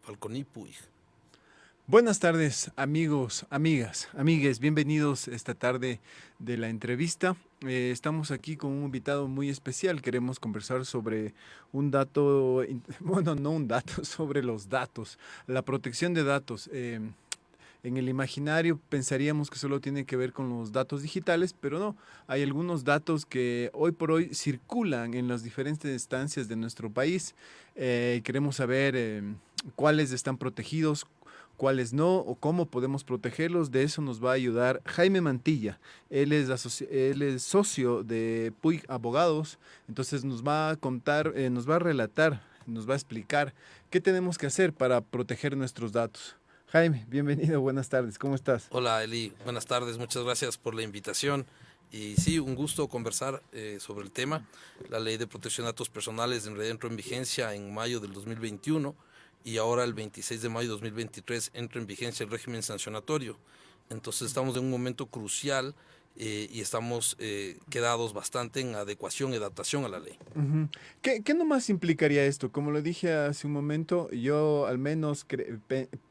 Falconipuy. Buenas tardes, amigos, amigas, amigues. Bienvenidos esta tarde de la entrevista. Estamos aquí con un invitado muy especial. Queremos conversar sobre un dato, bueno, no un dato, sobre los datos, la protección de datos. En el imaginario pensaríamos que solo tiene que ver con los datos digitales, pero no. Hay algunos datos que hoy por hoy circulan en las diferentes instancias de nuestro país. Queremos saber cuáles están protegidos, cuáles no o cómo podemos protegerlos. De eso nos va a ayudar Jaime Mantilla. Él es socio de Puig Abogados, entonces nos va a contar, nos va a relatar, nos va a explicar qué tenemos que hacer para proteger nuestros datos. Jaime, bienvenido, buenas tardes, ¿cómo estás? Hola Eli, buenas tardes, muchas gracias por la invitación. Y sí, un gusto conversar sobre el tema. La Ley de Protección de Datos Personales en realidad entró en vigencia en mayo del 2021 y ahora el 26 de mayo de 2023 entra en vigencia el régimen sancionatorio. Entonces estamos en un momento crucial y estamos quedados bastante en adecuación y adaptación a la ley. Ujú. ¿Qué nomás implicaría esto? Como lo dije hace un momento, yo al menos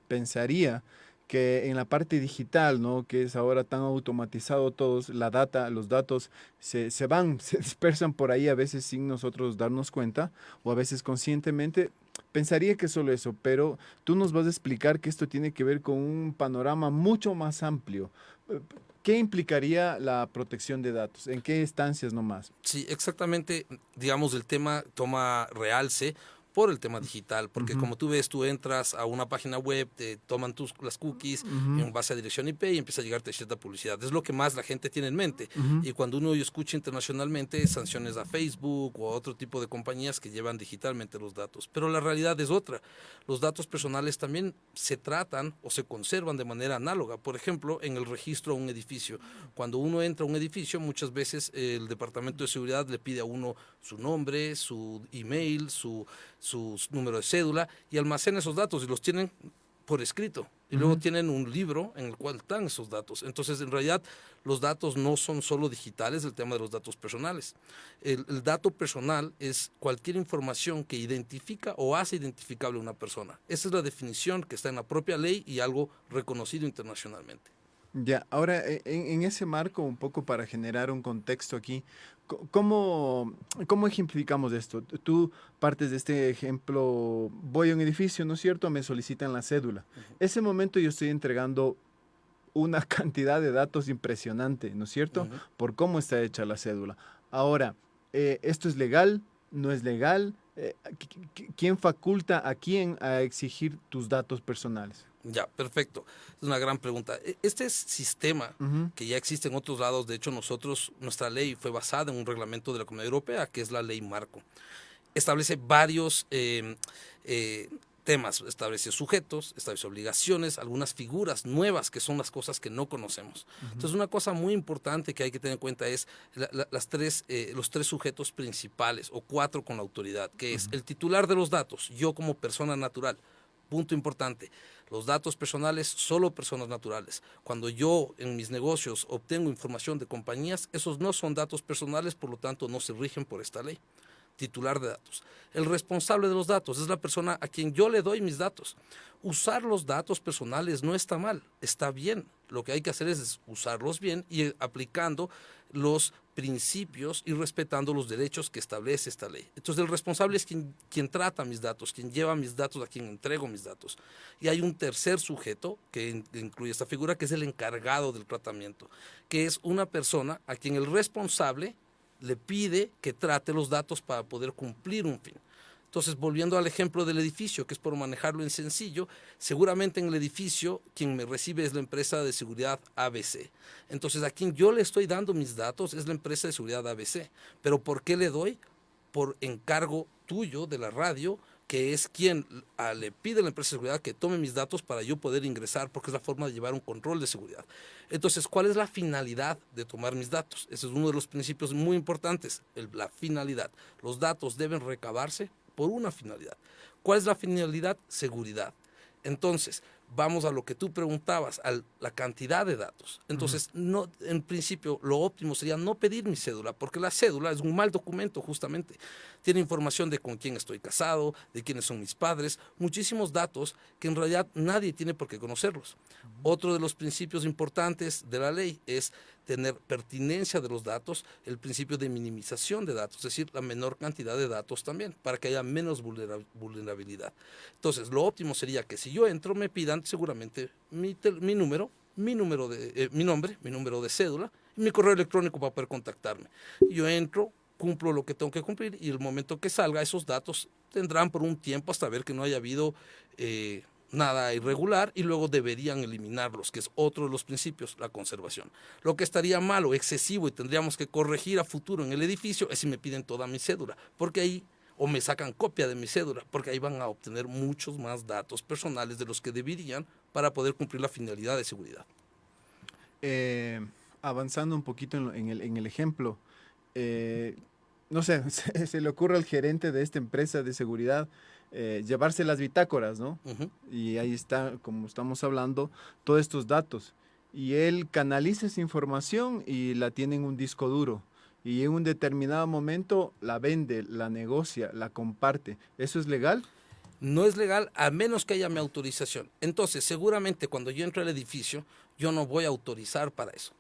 pensaría que en la parte digital, ¿no? Que es ahora tan automatizado todos, la data, los datos se van, se dispersan por ahí a veces sin nosotros darnos cuenta o a veces conscientemente. Pensaría que solo eso, pero tú nos vas a explicar que esto tiene que ver con un panorama mucho más amplio. Eh, ¿Qué implicaría la protección de datos? ¿En qué instancias nomás? Sí, exactamente, digamos, el tema toma realce por el tema digital, porque Ujú, como tú ves, tú entras a una página web, te toman las cookies ujú, en base a dirección IP y empieza a llegarte cierta publicidad. Es lo que más la gente tiene en mente. ujú. Y cuando uno escucha internacionalmente sanciones a Facebook o a otro tipo de compañías que llevan digitalmente los datos. Pero la realidad es otra. Los datos personales también se tratan o se conservan de manera análoga. Por ejemplo, en el registro a un edificio. Cuando uno entra a un edificio, muchas veces el Departamento de Seguridad le pide a uno su nombre, su email, su número de cédula y almacena esos datos y los tienen por escrito. Y luego Ujú. tienen un libro en el cual están esos datos. Entonces, en realidad, los datos no son solo digitales, el tema de los datos personales. El dato personal es cualquier información que identifica o hace identificable a una persona. Esa es la definición que está en la propia ley y algo reconocido internacionalmente. Ya, ahora en ese marco, un poco para generar un contexto aquí, ¿cómo, cómo ejemplificamos esto? Tú partes de este ejemplo, voy a un edificio, ¿no es cierto? Me solicitan la cédula. Ese momento yo estoy entregando una cantidad de datos impresionante, ¿no es Uh cierto? -huh. Por cómo está hecha la cédula. Ahora, ¿esto es legal? ¿No es legal? ¿Quién faculta a quién a exigir tus datos personales? Ya, perfecto. Es una gran pregunta. Este sistema Ujú, que ya existe en otros lados, de hecho nuestra ley fue basada en un reglamento de la Comunidad Europea, que es la ley Marco. Establece varios temas, establece sujetos, establece obligaciones, algunas figuras nuevas que son las cosas que no conocemos. ujú, Entonces, una cosa muy importante que hay que tener en cuenta es los tres sujetos principales o cuatro con la autoridad, que es ujú. el titular de los datos, yo como persona natural. Punto importante, los datos personales, solo personas naturales. Cuando yo en mis negocios obtengo información de compañías, esos no son datos personales, por lo tanto no se rigen por esta ley. Titular de datos. El responsable de los datos es la persona a quien yo le doy mis datos. Usar los datos personales no está mal, está bien. Lo que hay que hacer es usarlos bien y aplicando los principios y respetando los derechos que establece esta ley. Entonces el responsable es quien trata mis datos, quien lleva mis datos, a quien entrego mis datos. Y hay un tercer sujeto que incluye esta figura, que es el encargado del tratamiento, que es una persona a quien el responsable le pide que trate los datos para poder cumplir un fin. Entonces, volviendo al ejemplo del edificio, que es por manejarlo en sencillo, seguramente en el edificio quien me recibe es la empresa de seguridad ABC. Entonces, a quien yo le estoy dando mis datos es la empresa de seguridad ABC. ¿Pero por qué le doy? Por encargo tuyo de la radio, que es quien le pide a la empresa de seguridad que tome mis datos para yo poder ingresar, porque es la forma de llevar un control de seguridad. Entonces, ¿cuál es la finalidad de tomar mis datos? Ese es uno de los principios muy importantes, la finalidad. Los datos deben recabarse por una finalidad. ¿Cuál es la finalidad? Seguridad. Entonces, vamos a lo que tú preguntabas, a la cantidad de datos. Entonces, no, en principio, lo óptimo sería no pedir mi cédula, porque la cédula es un mal documento justamente. Tiene información de con quién estoy casado, de quiénes son mis padres, muchísimos datos que en realidad nadie tiene por qué conocerlos. Otro de los principios importantes de la ley es tener pertinencia de los datos, el principio de minimización de datos, es decir, la menor cantidad de datos también, para que haya menos vulnerabilidad. Entonces, lo óptimo sería que si yo entro, me pidan seguramente mi número, mi nombre, mi número de cédula y mi correo electrónico para poder contactarme. Yo entro, cumplo lo que tengo que cumplir y el momento que salga, esos datos tendrán por un tiempo hasta ver que no haya habido nada irregular y luego deberían eliminarlos, que es otro de los principios, la conservación. Lo que estaría mal o excesivo y tendríamos que corregir a futuro en el edificio es si me piden toda mi cédula, porque ahí o me sacan copia de mi cédula, porque ahí van a obtener muchos más datos personales de los que deberían para poder cumplir la finalidad de seguridad. Avanzando un poquito en el ejemplo, no sé, se le ocurre al gerente de esta empresa de seguridad llevarse las bitácoras, ¿no? Y ahí está, como estamos hablando, todos estos datos. Y él canaliza esa información y la tiene en un disco duro. Y en un determinado momento la vende, la negocia, la comparte. ¿Eso es legal? No es legal a menos que haya mi autorización. Entonces, seguramente cuando yo entro al edificio, yo no voy a autorizar para eso.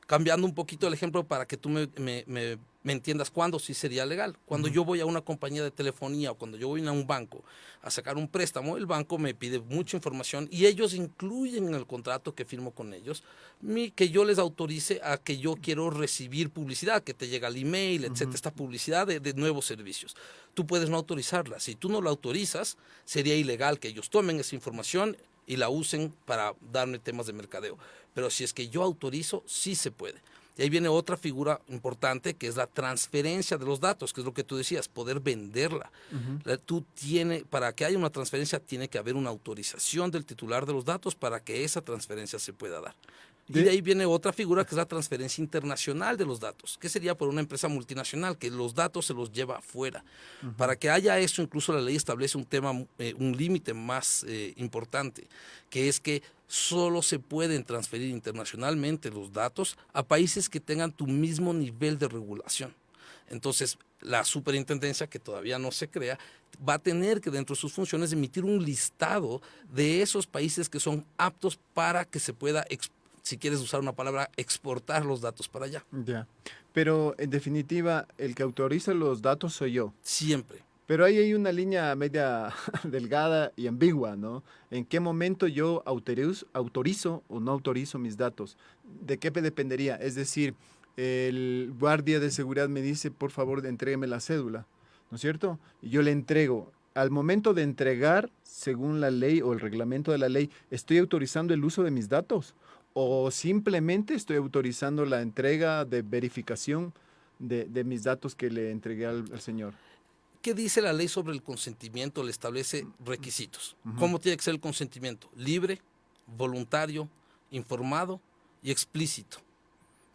Cambiando un poquito el ejemplo para que tú me entiendas cuándo sí sería legal. Cuando yo voy a una compañía de telefonía o cuando yo voy a un banco a sacar un préstamo, el banco me pide mucha información y ellos incluyen en el contrato que firmo con ellos que yo les autorice a que yo quiero recibir publicidad, que te llega el email, etcétera, esta publicidad de nuevos servicios. Tú puedes no autorizarla. Si tú no la autorizas, sería ilegal que ellos tomen esa información y la usen para darme temas de mercadeo. Pero si es que yo autorizo, sí se puede. Y ahí viene otra figura importante que es la transferencia de los datos, que es lo que tú decías, poder venderla. Para que haya una transferencia tiene que haber una autorización del titular de los datos para que esa transferencia se pueda dar. Y de ahí viene otra figura que es la transferencia internacional de los datos, que sería por una empresa multinacional que los datos se los lleva afuera. Para que haya eso, incluso la ley establece un límite más importante, que es que solo se pueden transferir internacionalmente los datos a países que tengan tu mismo nivel de regulación. Entonces, la superintendencia, que todavía no se crea, va a tener que dentro de sus funciones emitir un listado de esos países que son aptos para que se pueda, si quieres usar una palabra, exportar los datos para allá. Ya. Pero en definitiva, el que autoriza los datos soy yo. Siempre. Pero ahí hay una línea media delgada y ambigua, ¿no? ¿En qué momento yo autorizo o no autorizo mis datos? ¿De qué dependería? Es decir, el guardia de seguridad me dice, por favor, entrégueme la cédula, ¿no es cierto? Y yo le entrego. Al momento de entregar, según la ley o el reglamento de la ley, ¿estoy autorizando el uso de mis datos? ¿O simplemente estoy autorizando la entrega de verificación de mis datos que le entregué al señor? ¿Qué dice la ley sobre el consentimiento? Le establece requisitos. ¿Cómo tiene que ser el consentimiento? Libre, voluntario, informado y explícito.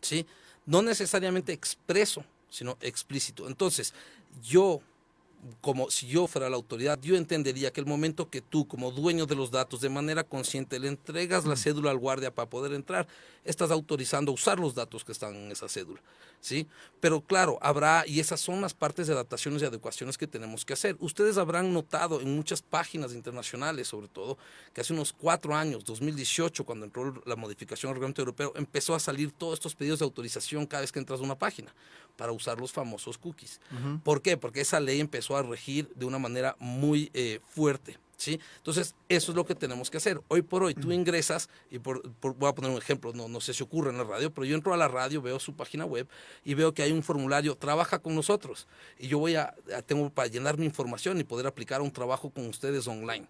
¿Sí? No necesariamente expreso, sino explícito. Entonces, como si yo fuera la autoridad, yo entendería que el momento que tú, como dueño de los datos, de manera consciente le entregas la cédula al guardia para poder entrar, estás autorizando a usar los datos que están en esa cédula, ¿sí? Pero claro, y esas son las partes de adaptaciones y adecuaciones que tenemos que hacer. Ustedes habrán notado en muchas páginas internacionales, sobre todo, que hace unos 4 años, 2018, cuando entró la modificación del reglamento europeo, empezó a salir todos estos pedidos de autorización cada vez que entras a una página para usar los famosos cookies. ¿Por qué? Porque esa ley empezó a regir de una manera muy fuerte, ¿sí? Entonces, eso es lo que tenemos que hacer. Hoy por hoy, tú ingresas, y voy a poner un ejemplo, no sé si ocurre en la radio, pero yo entro a la radio, veo su página web y veo que hay un formulario, trabaja con nosotros, y yo tengo para llenar mi información y poder aplicar un trabajo con ustedes online.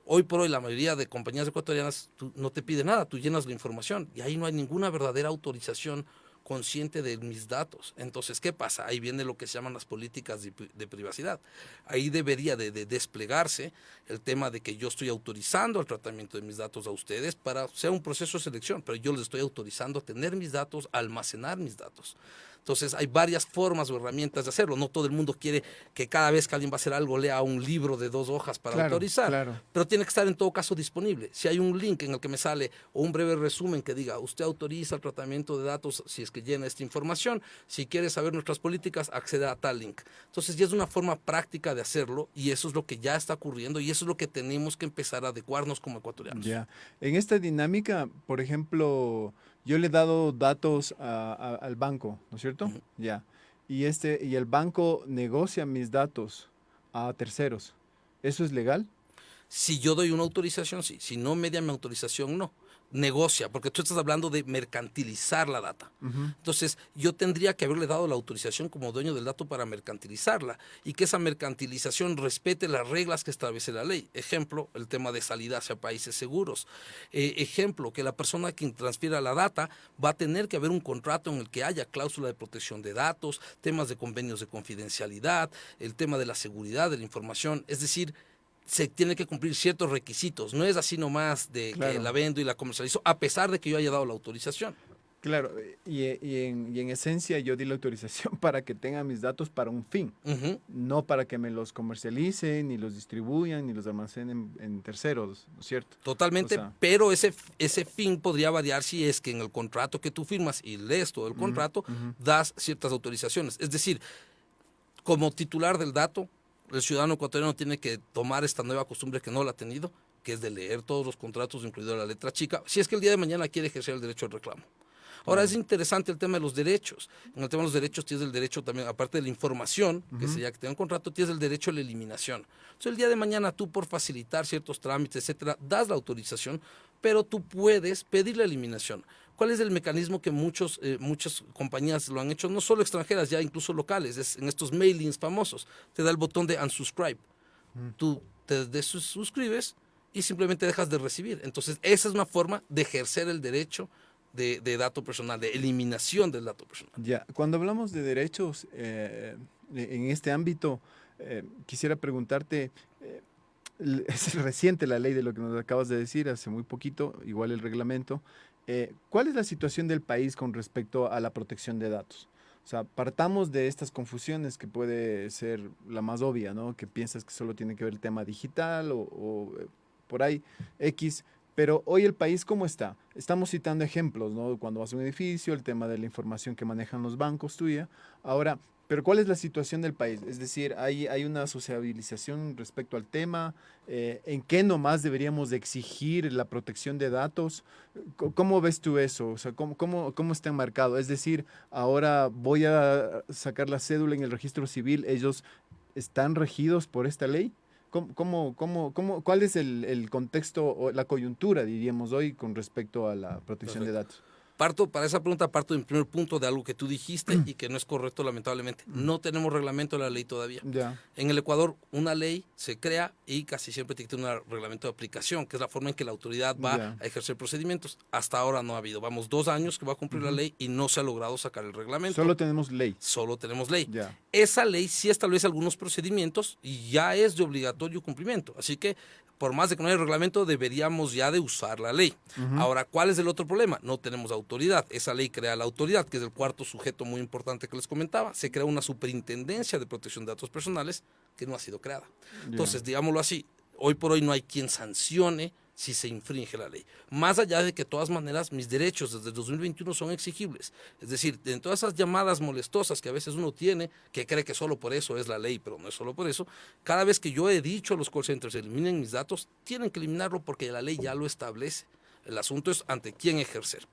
Hoy por hoy, la mayoría de compañías ecuatorianas no te pide nada, tú llenas la información y ahí no hay ninguna verdadera autorización consciente de mis datos. Entonces, ¿qué pasa? Ahí viene lo que se llaman las políticas de privacidad. Ahí debería de desplegarse el tema de que yo estoy autorizando el tratamiento de mis datos a ustedes para sea un proceso de selección, pero yo les estoy autorizando a tener mis datos, a almacenar mis datos. Entonces hay varias formas o herramientas de hacerlo. No todo el mundo quiere que cada vez que alguien va a hacer algo lea un libro de 2 hojas para Claro, autorizar, claro. pero tiene que estar en todo caso disponible. Si hay un link en el que me sale o un breve resumen que diga, usted autoriza el tratamiento de datos si es que llena esta información, si quiere saber nuestras políticas, acceda a tal link. Entonces ya es una forma práctica de hacerlo y eso es lo que ya está ocurriendo y eso es lo que tenemos que empezar a adecuarnos como ecuatorianos. Ya. En esta dinámica, por ejemplo, yo le he dado datos al banco, ¿no es cierto? Ujú. Ya. Y el banco negocia mis datos a terceros. ¿Eso es legal? Si yo doy una autorización, sí. Si no media mi autorización, no. Negocia, porque tú estás hablando de mercantilizar la data. Ujú. Entonces, yo tendría que haberle dado la autorización como dueño del dato para mercantilizarla y que esa mercantilización respete las reglas que establece la ley. Ejemplo, el tema de salida hacia países seguros. Ejemplo, que la persona quien transfiera la data va a tener que haber un contrato en el que haya cláusula de protección de datos, temas de convenios de confidencialidad, el tema de la seguridad de la información. Es decir, se tiene que cumplir ciertos requisitos. No es así nomás de que Claro, la vendo y la comercializo, a pesar de que yo haya dado la autorización. claro. Y en esencia yo di la autorización para que tengan mis datos para un fin, Ujú. no para que me los comercialicen, ni los distribuyan, ni los almacenen en terceros, ¿no es cierto? O Totalmente, sea, pero ese fin podría variar si es que en el contrato que tú firmas y lees todo el ujú, contrato, ujú. das ciertas autorizaciones. Es decir, como titular del dato, el ciudadano ecuatoriano tiene que tomar esta nueva costumbre que no la ha tenido, que es de leer todos los contratos, incluido la letra chica, si es que el día de mañana quiere ejercer el derecho al reclamo. Ahora es Claro. interesante el tema de los derechos. En el tema de los derechos tienes el derecho también, aparte de la información, que Ujú. sería que tenga un contrato, tienes el derecho a la eliminación. Entonces el día de mañana tú por facilitar ciertos trámites, etcétera, das la autorización, pero tú puedes pedir la eliminación. ¿Cuál es el mecanismo que muchas compañías lo han hecho? No solo extranjeras, ya incluso locales, es en estos mailings famosos. Te da el botón de unsubscribe. Mm. Tú te desuscribes y simplemente dejas de recibir. Entonces, esa es una forma de ejercer el derecho de dato personal, de eliminación del dato personal. Ya, cuando hablamos de derechos en este ámbito, quisiera preguntarte, eh, es reciente la ley de lo que nos acabas de decir, hace muy poquito, igual el reglamento. ¿Cuál es la situación del país con respecto a la protección de datos? O sea, partamos de estas confusiones que puede ser la más obvia, ¿no? Que piensas que solo tiene que ver el tema digital o por ahí X. Pero hoy el país, ¿cómo está? Estamos citando ejemplos, ¿no? Cuando vas a un edificio, el tema de la información que manejan los bancos tuya. Ahora, pero ¿cuál es la situación del país? Es decir, ¿hay una sociabilización respecto al tema? ¿En qué nomás deberíamos de exigir la protección de datos? ¿Cómo ves tú eso? O sea, ¿cómo está enmarcado? Es decir, ahora voy a sacar la cédula en el registro civil, ¿ellos están regidos por esta ley? ¿Cuál es el contexto o la coyuntura, diríamos hoy, con respecto a la protección de Perfecto. datos? Para esa pregunta parto del primer punto de algo que tú dijiste y que no es correcto lamentablemente. No tenemos reglamento de la ley todavía. Ya, En el Ecuador una ley se crea y casi siempre tiene un reglamento de aplicación, que es la forma en que la autoridad va ya. a ejercer procedimientos. Hasta ahora no ha habido. Vamos 2 años que va a cumplir la Ujú. ley y no se ha logrado sacar el reglamento. Solo tenemos ley. Solo tenemos ley. Ya. Esa ley sí establece algunos procedimientos y ya es de obligatorio cumplimiento. Así que, por más de que no haya reglamento, deberíamos ya de usar la ley. Ujú. Ahora, ¿cuál es el otro problema? No tenemos autoridad. Esa ley crea la autoridad, que es el cuarto sujeto muy importante que les comentaba. Se crea una superintendencia de protección de datos personales que no ha sido creada. Ya. Entonces, digámoslo así, hoy por hoy no hay quien sancione si se infringe la ley. Más allá de que de todas maneras mis derechos desde el 2021 son exigibles. Es decir, en todas esas llamadas molestosas que a veces uno tiene, que cree que solo por eso es la ley, pero no es solo por eso, cada vez que yo he dicho a los call centers eliminen mis datos, tienen que eliminarlo porque la ley ya lo establece. El asunto es ante quién ejercer.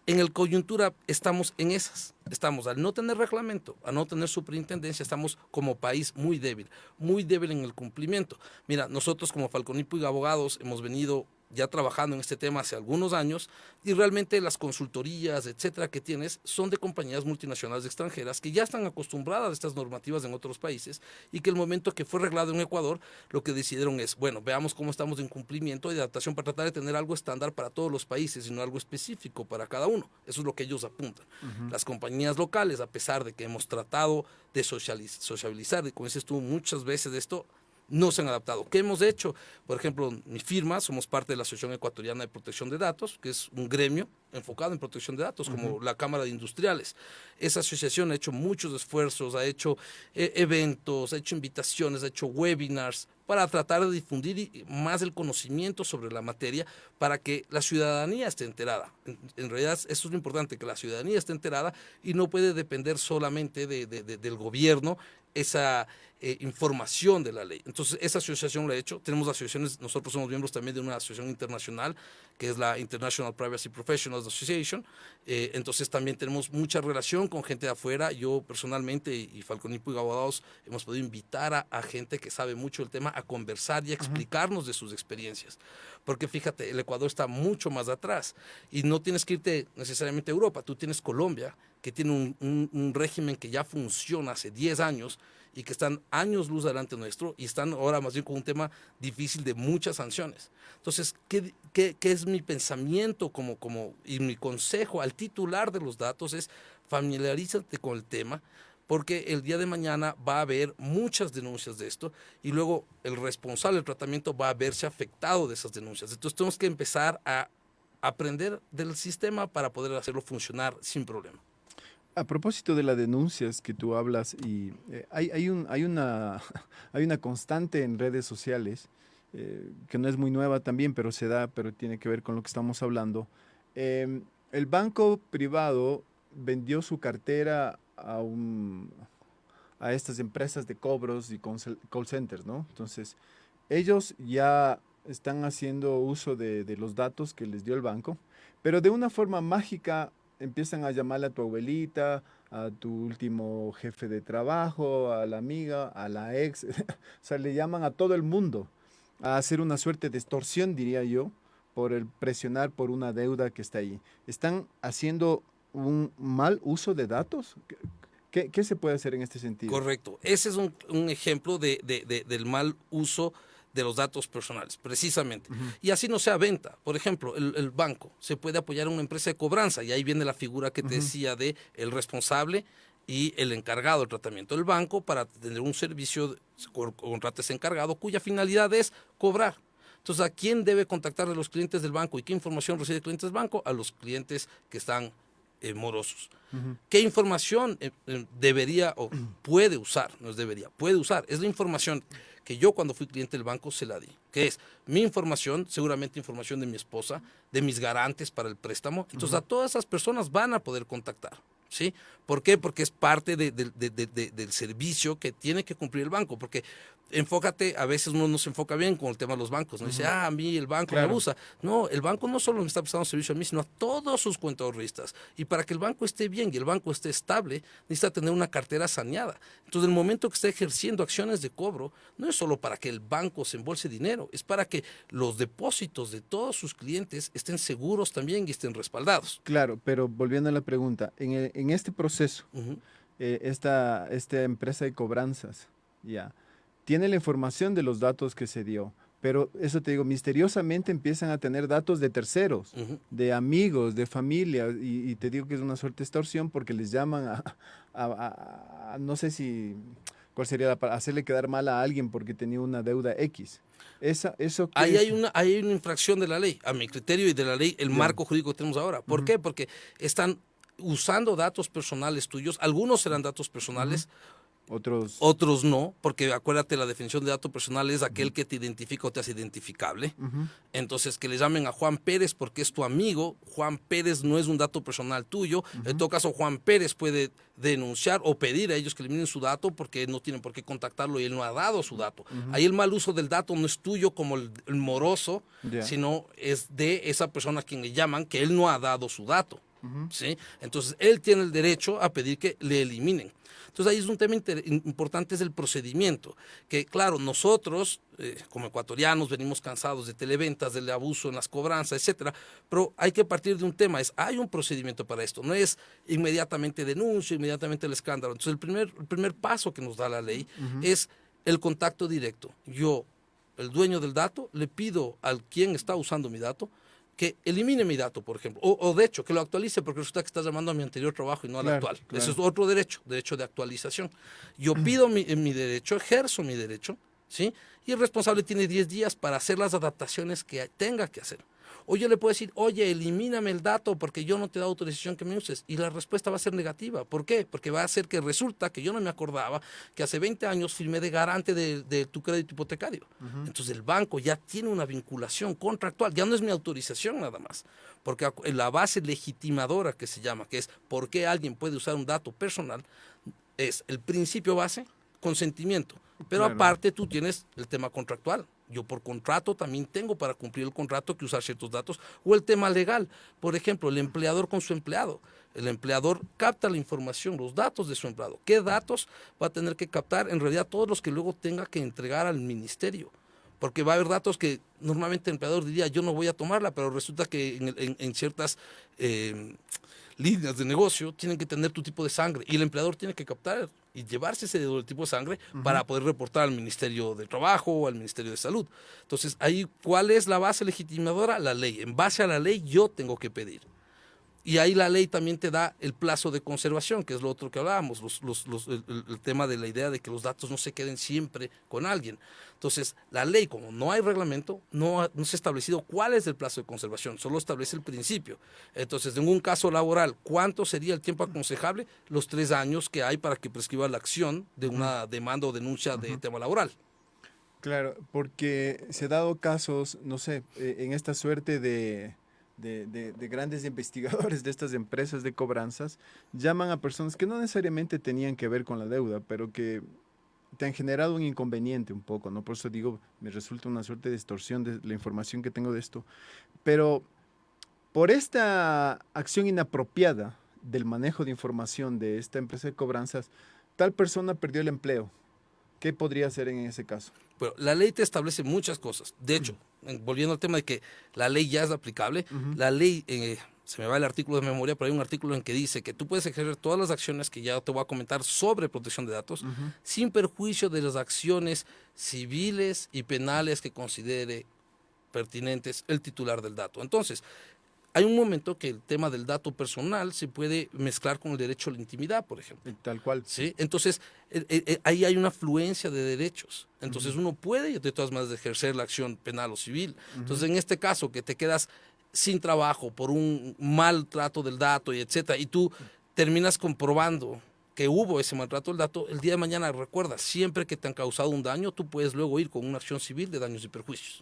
En el coyuntura estamos en esas. Estamos al no tener reglamento, a no tener superintendencia, estamos como país muy débil en el cumplimiento. Mira, nosotros como Falconipo y Abogados hemos venido ya trabajando en este tema hace algunos años y realmente las consultorías, etcétera, que tienes son de compañías multinacionales extranjeras que ya están acostumbradas a estas normativas en otros países y que el momento que fue reglado en Ecuador, lo que decidieron es, bueno, veamos cómo estamos en cumplimiento y de adaptación para tratar de tener algo estándar para todos los países y no algo específico para cada uno. Eso es lo que ellos apuntan. Ujú. Las compañías locales, a pesar de que hemos tratado de sociabilizar, y como dices tú muchas veces de esto, no se han adaptado. ¿Qué hemos hecho? Por ejemplo, mi firma, somos parte de la Asociación Ecuatoriana de Protección de Datos, que es un gremio enfocado en protección de datos, como la Cámara de Industriales. Esa asociación ha hecho muchos esfuerzos, ha hecho eventos, ha hecho invitaciones, ha hecho webinars para tratar de difundir más el conocimiento sobre la materia para que la ciudadanía esté enterada. En realidad, eso es lo importante, que la ciudadanía esté enterada y no puede depender solamente del gobierno esa información de la ley. Entonces, esa asociación la ha hecho. Tenemos asociaciones, nosotros somos miembros también de una asociación internacional, que es la International Privacy Professionals Association. Entonces, también tenemos mucha relación con gente de afuera. Yo personalmente y Falcon y Abogados hemos podido invitar a gente que sabe mucho del tema a conversar y a explicarnos de sus experiencias. Porque fíjate, el Ecuador está mucho más atrás y no tienes que irte necesariamente a Europa. Tú tienes Colombia, que tiene un régimen que ya funciona hace 10 años y que están años luz delante nuestro y están ahora más bien con un tema difícil de muchas sanciones. Entonces, ¿qué es mi pensamiento y mi consejo al titular de los datos? Es familiarízate con el tema, porque el día de mañana va a haber muchas denuncias de esto y luego el responsable del tratamiento va a verse afectado de esas denuncias. Entonces tenemos que empezar a aprender del sistema para poder hacerlo funcionar sin problema. A propósito de las denuncias que tú hablas, y hay una constante en redes sociales, que no es muy nueva también, pero se da, pero tiene que ver con lo que estamos hablando. El banco privado vendió su cartera a estas empresas de cobros y call centers, ¿no? Entonces, ellos ya están haciendo uso de los datos que les dio el banco, pero de una forma mágica empiezan a llamarle a tu abuelita, a tu último jefe de trabajo, a la amiga, a la ex, o sea, le llaman a todo el mundo a hacer una suerte de extorsión, diría yo, por el presionar por una deuda que está ahí. ¿Están haciendo un mal uso de datos? ¿Qué se puede hacer en este sentido? Correcto. Ese es un ejemplo del mal uso de los datos personales, precisamente. Y así no sea venta. Por ejemplo, el banco se puede apoyar a una empresa de cobranza y ahí viene la figura que te decía de el responsable y el encargado del tratamiento del banco para tener un servicio, contrata ese encargado cuya finalidad es cobrar. Entonces, ¿a quién debe contactar de los clientes del banco y qué información recibe el cliente del banco? A los clientes que están morosos. ¿Qué información debería o puede usar? No es debería, puede usar. Es la información que yo cuando fui cliente del banco se la di, que es mi información, seguramente información de mi esposa, de mis garantes para el préstamo. Entonces a todas esas personas van a poder contactar. ¿Sí? ¿Por qué? Porque es parte del servicio que tiene que cumplir el banco, porque enfócate, a veces uno no se enfoca bien con el tema de los bancos, no dice, a mí el banco me abusa. No, el banco no solo me está prestando servicio a mí, sino a todos sus cuentahoristas. Y para que el banco esté bien y el banco esté estable, necesita tener una cartera saneada. Entonces, el momento que esté ejerciendo acciones de cobro, no es solo para que el banco se embolse dinero, es para que los depósitos de todos sus clientes estén seguros también y estén respaldados. Claro, pero volviendo a la pregunta, en este proceso, esta empresa de cobranzas, ya, tiene la información de los datos que se dio, pero eso te digo, misteriosamente empiezan a tener datos de terceros, de amigos, de familia, y te digo que es una suerte de extorsión porque les llaman no sé si, ¿cuál sería para hacerle quedar mal a alguien porque tenía una deuda X? Ahí hay una infracción de la ley, a mi criterio y de la ley, el marco jurídico que tenemos ahora. ¿Por qué? Porque están usando datos personales tuyos, algunos serán datos personales, otros no, porque acuérdate, la definición de dato personal es aquel que te identifica o te hace identificable. Entonces, que le llamen a Juan Pérez porque es tu amigo, Juan Pérez no es un dato personal tuyo. En todo caso, Juan Pérez puede denunciar o pedir a ellos que eliminen su dato porque no tienen por qué contactarlo y él no ha dado su dato. Ahí el mal uso del dato no es tuyo como el moroso, sino es de esa persona a quien le llaman que él no ha dado su dato. ¿Sí? Entonces, él tiene el derecho a pedir que le eliminen. Entonces, ahí es un tema importante, es el procedimiento, que claro, nosotros como ecuatorianos venimos cansados de televentas, del abuso en las cobranzas, etcétera, pero hay que partir de un tema, hay un procedimiento para esto, no es inmediatamente denuncio, inmediatamente el escándalo. Entonces, el primer paso que nos da la ley es el contacto directo. Yo, el dueño del dato, le pido al quien está usando mi dato que elimine mi dato, por ejemplo, o de hecho, que lo actualice, porque resulta que estás llamando a mi anterior trabajo y no al actual. Ese es otro derecho de actualización. Yo pido mi derecho, ejerzo mi derecho, ¿sí? Y el responsable tiene 10 días para hacer las adaptaciones que tenga que hacer. O yo le puedo decir, oye, elimíname el dato porque yo no te he dado autorización que me uses. Y la respuesta va a ser negativa. ¿Por qué? Porque va a ser que resulta que yo no me acordaba que hace 20 años firmé de garante de tu crédito hipotecario. Entonces el banco ya tiene una vinculación contractual. Ya no es mi autorización nada más. Porque la base legitimadora que se llama, que es por qué alguien puede usar un dato personal, es el principio base, consentimiento. Pero Claro. aparte tú tienes el tema contractual. Yo por contrato también tengo para cumplir el contrato que usar ciertos datos. O el tema legal. Por ejemplo, el empleador con su empleado. El empleador capta la información, los datos de su empleado. ¿Qué datos va a tener que captar? En realidad todos los que luego tenga que entregar al ministerio. Porque va a haber datos que normalmente el empleador diría, yo no voy a tomarla, pero resulta que en ciertas líneas de negocio tienen que tener tu tipo de sangre y el empleador tiene que captar y llevarse ese tipo de sangre para poder reportar al Ministerio de Trabajo o al Ministerio de Salud. Entonces, ahí, ¿cuál es la base legitimadora? La ley. En base a la ley, yo tengo que pedir. Y ahí la ley también te da el plazo de conservación, que es lo otro que hablábamos, el tema de la idea de que los datos no se queden siempre con alguien. Entonces, la ley, como no hay reglamento, no se ha establecido cuál es el plazo de conservación, solo establece el principio. Entonces, en un caso laboral, ¿cuánto sería el tiempo aconsejable? Los 3 años que hay para que prescriba la acción de una demanda o denuncia de tema laboral. Claro, porque se ha dado casos, no sé, en esta suerte de grandes investigadores de estas empresas de cobranzas, llaman a personas que no necesariamente tenían que ver con la deuda, pero que te han generado un inconveniente un poco, ¿no? Por eso digo, me resulta una suerte de distorsión de la información que tengo de esto. Pero por esta acción inapropiada del manejo de información de esta empresa de cobranzas, tal persona perdió el empleo. ¿Qué podría hacer en ese caso? Pero la ley te establece muchas cosas. De hecho, volviendo al tema de que la ley ya es aplicable, la ley, se me va el artículo de memoria, pero hay un artículo en que dice que tú puedes ejercer todas las acciones que ya te voy a comentar sobre protección de datos, sin perjuicio de las acciones civiles y penales que considere pertinentes el titular del dato. Entonces, hay un momento que el tema del dato personal se puede mezclar con el derecho a la intimidad, por ejemplo. Tal cual. ¿Sí? Entonces, ahí hay una fluencia de derechos. Entonces, uno puede, de todas maneras, ejercer la acción penal o civil. Entonces, en este caso, que te quedas sin trabajo por un mal trato del dato y etcétera, y tú terminas comprobando que hubo ese maltrato del dato, el día de mañana, recuerda, siempre que te han causado un daño, tú puedes luego ir con una acción civil de daños y perjuicios,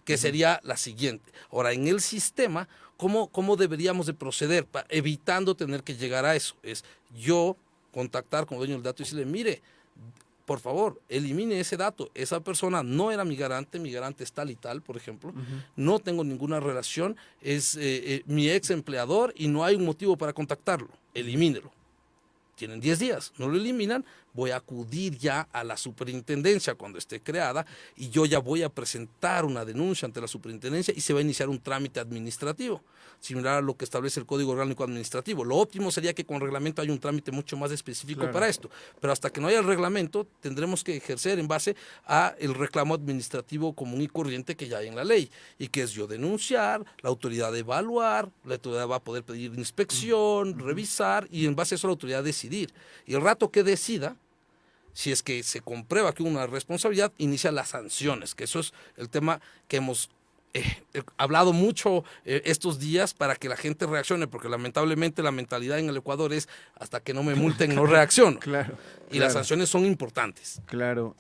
que sería la siguiente. Ahora, en el sistema, ¿cómo deberíamos de proceder evitando tener que llegar a eso? Es yo contactar con el dueño del dato y decirle, mire, por favor, elimine ese dato. Esa persona no era mi garante es tal y tal, por ejemplo. No tengo ninguna relación, es mi ex empleador y no hay un motivo para contactarlo. Elimínelo. Tienen 10 días, no lo eliminan, voy a acudir ya a la superintendencia cuando esté creada y yo ya voy a presentar una denuncia ante la superintendencia y se va a iniciar un trámite administrativo, similar a lo que establece el Código Orgánico Administrativo. Lo óptimo sería que con reglamento haya un trámite mucho más específico para esto, pero hasta que no haya el reglamento tendremos que ejercer en base a el reclamo administrativo común y corriente que ya hay en la ley y que es yo denunciar, la autoridad evaluar, la autoridad va a poder pedir inspección, revisar y en base a eso la autoridad decidir. Y el rato que decida, si es que se comprueba que hubo una responsabilidad, inicia las sanciones, que eso es el tema que hemos hablado mucho estos días para que la gente reaccione, porque lamentablemente la mentalidad en el Ecuador es hasta que no me multen no reacciono. Claro. Y las sanciones son importantes. Claro.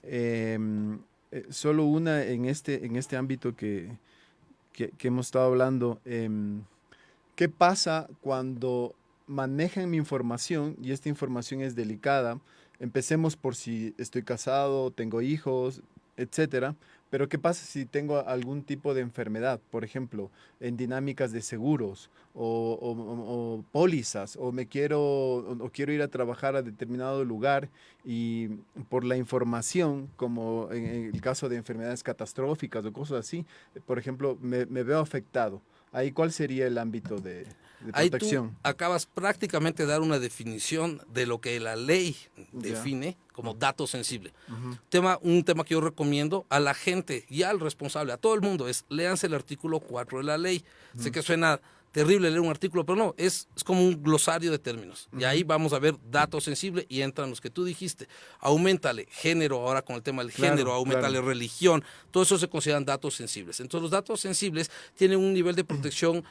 Solo una en este ámbito que hemos estado hablando. ¿Qué pasa cuando manejan mi información y esta información es delicada? Empecemos por si estoy casado, tengo hijos, etcétera. Pero ¿qué pasa si tengo algún tipo de enfermedad? Por ejemplo, en dinámicas de seguros o pólizas, o quiero ir a trabajar a determinado lugar y por la información, como en el caso de enfermedades catastróficas o cosas así, por ejemplo, me veo afectado. Ahí, ¿cuál sería el ámbito de protección? Ahí tú acabas prácticamente de dar una definición de lo que la ley define como dato sensible. Un tema que yo recomiendo a la gente y al responsable, a todo el mundo, es léanse el artículo 4 de la ley. Sé que suena terrible leer un artículo, pero no, es como un glosario de términos. Y ahí vamos a ver datos sensibles y entran los que tú dijiste. Auméntale género, ahora con el tema del género, auméntale religión, todo eso se consideran datos sensibles. Entonces los datos sensibles tienen un nivel de protección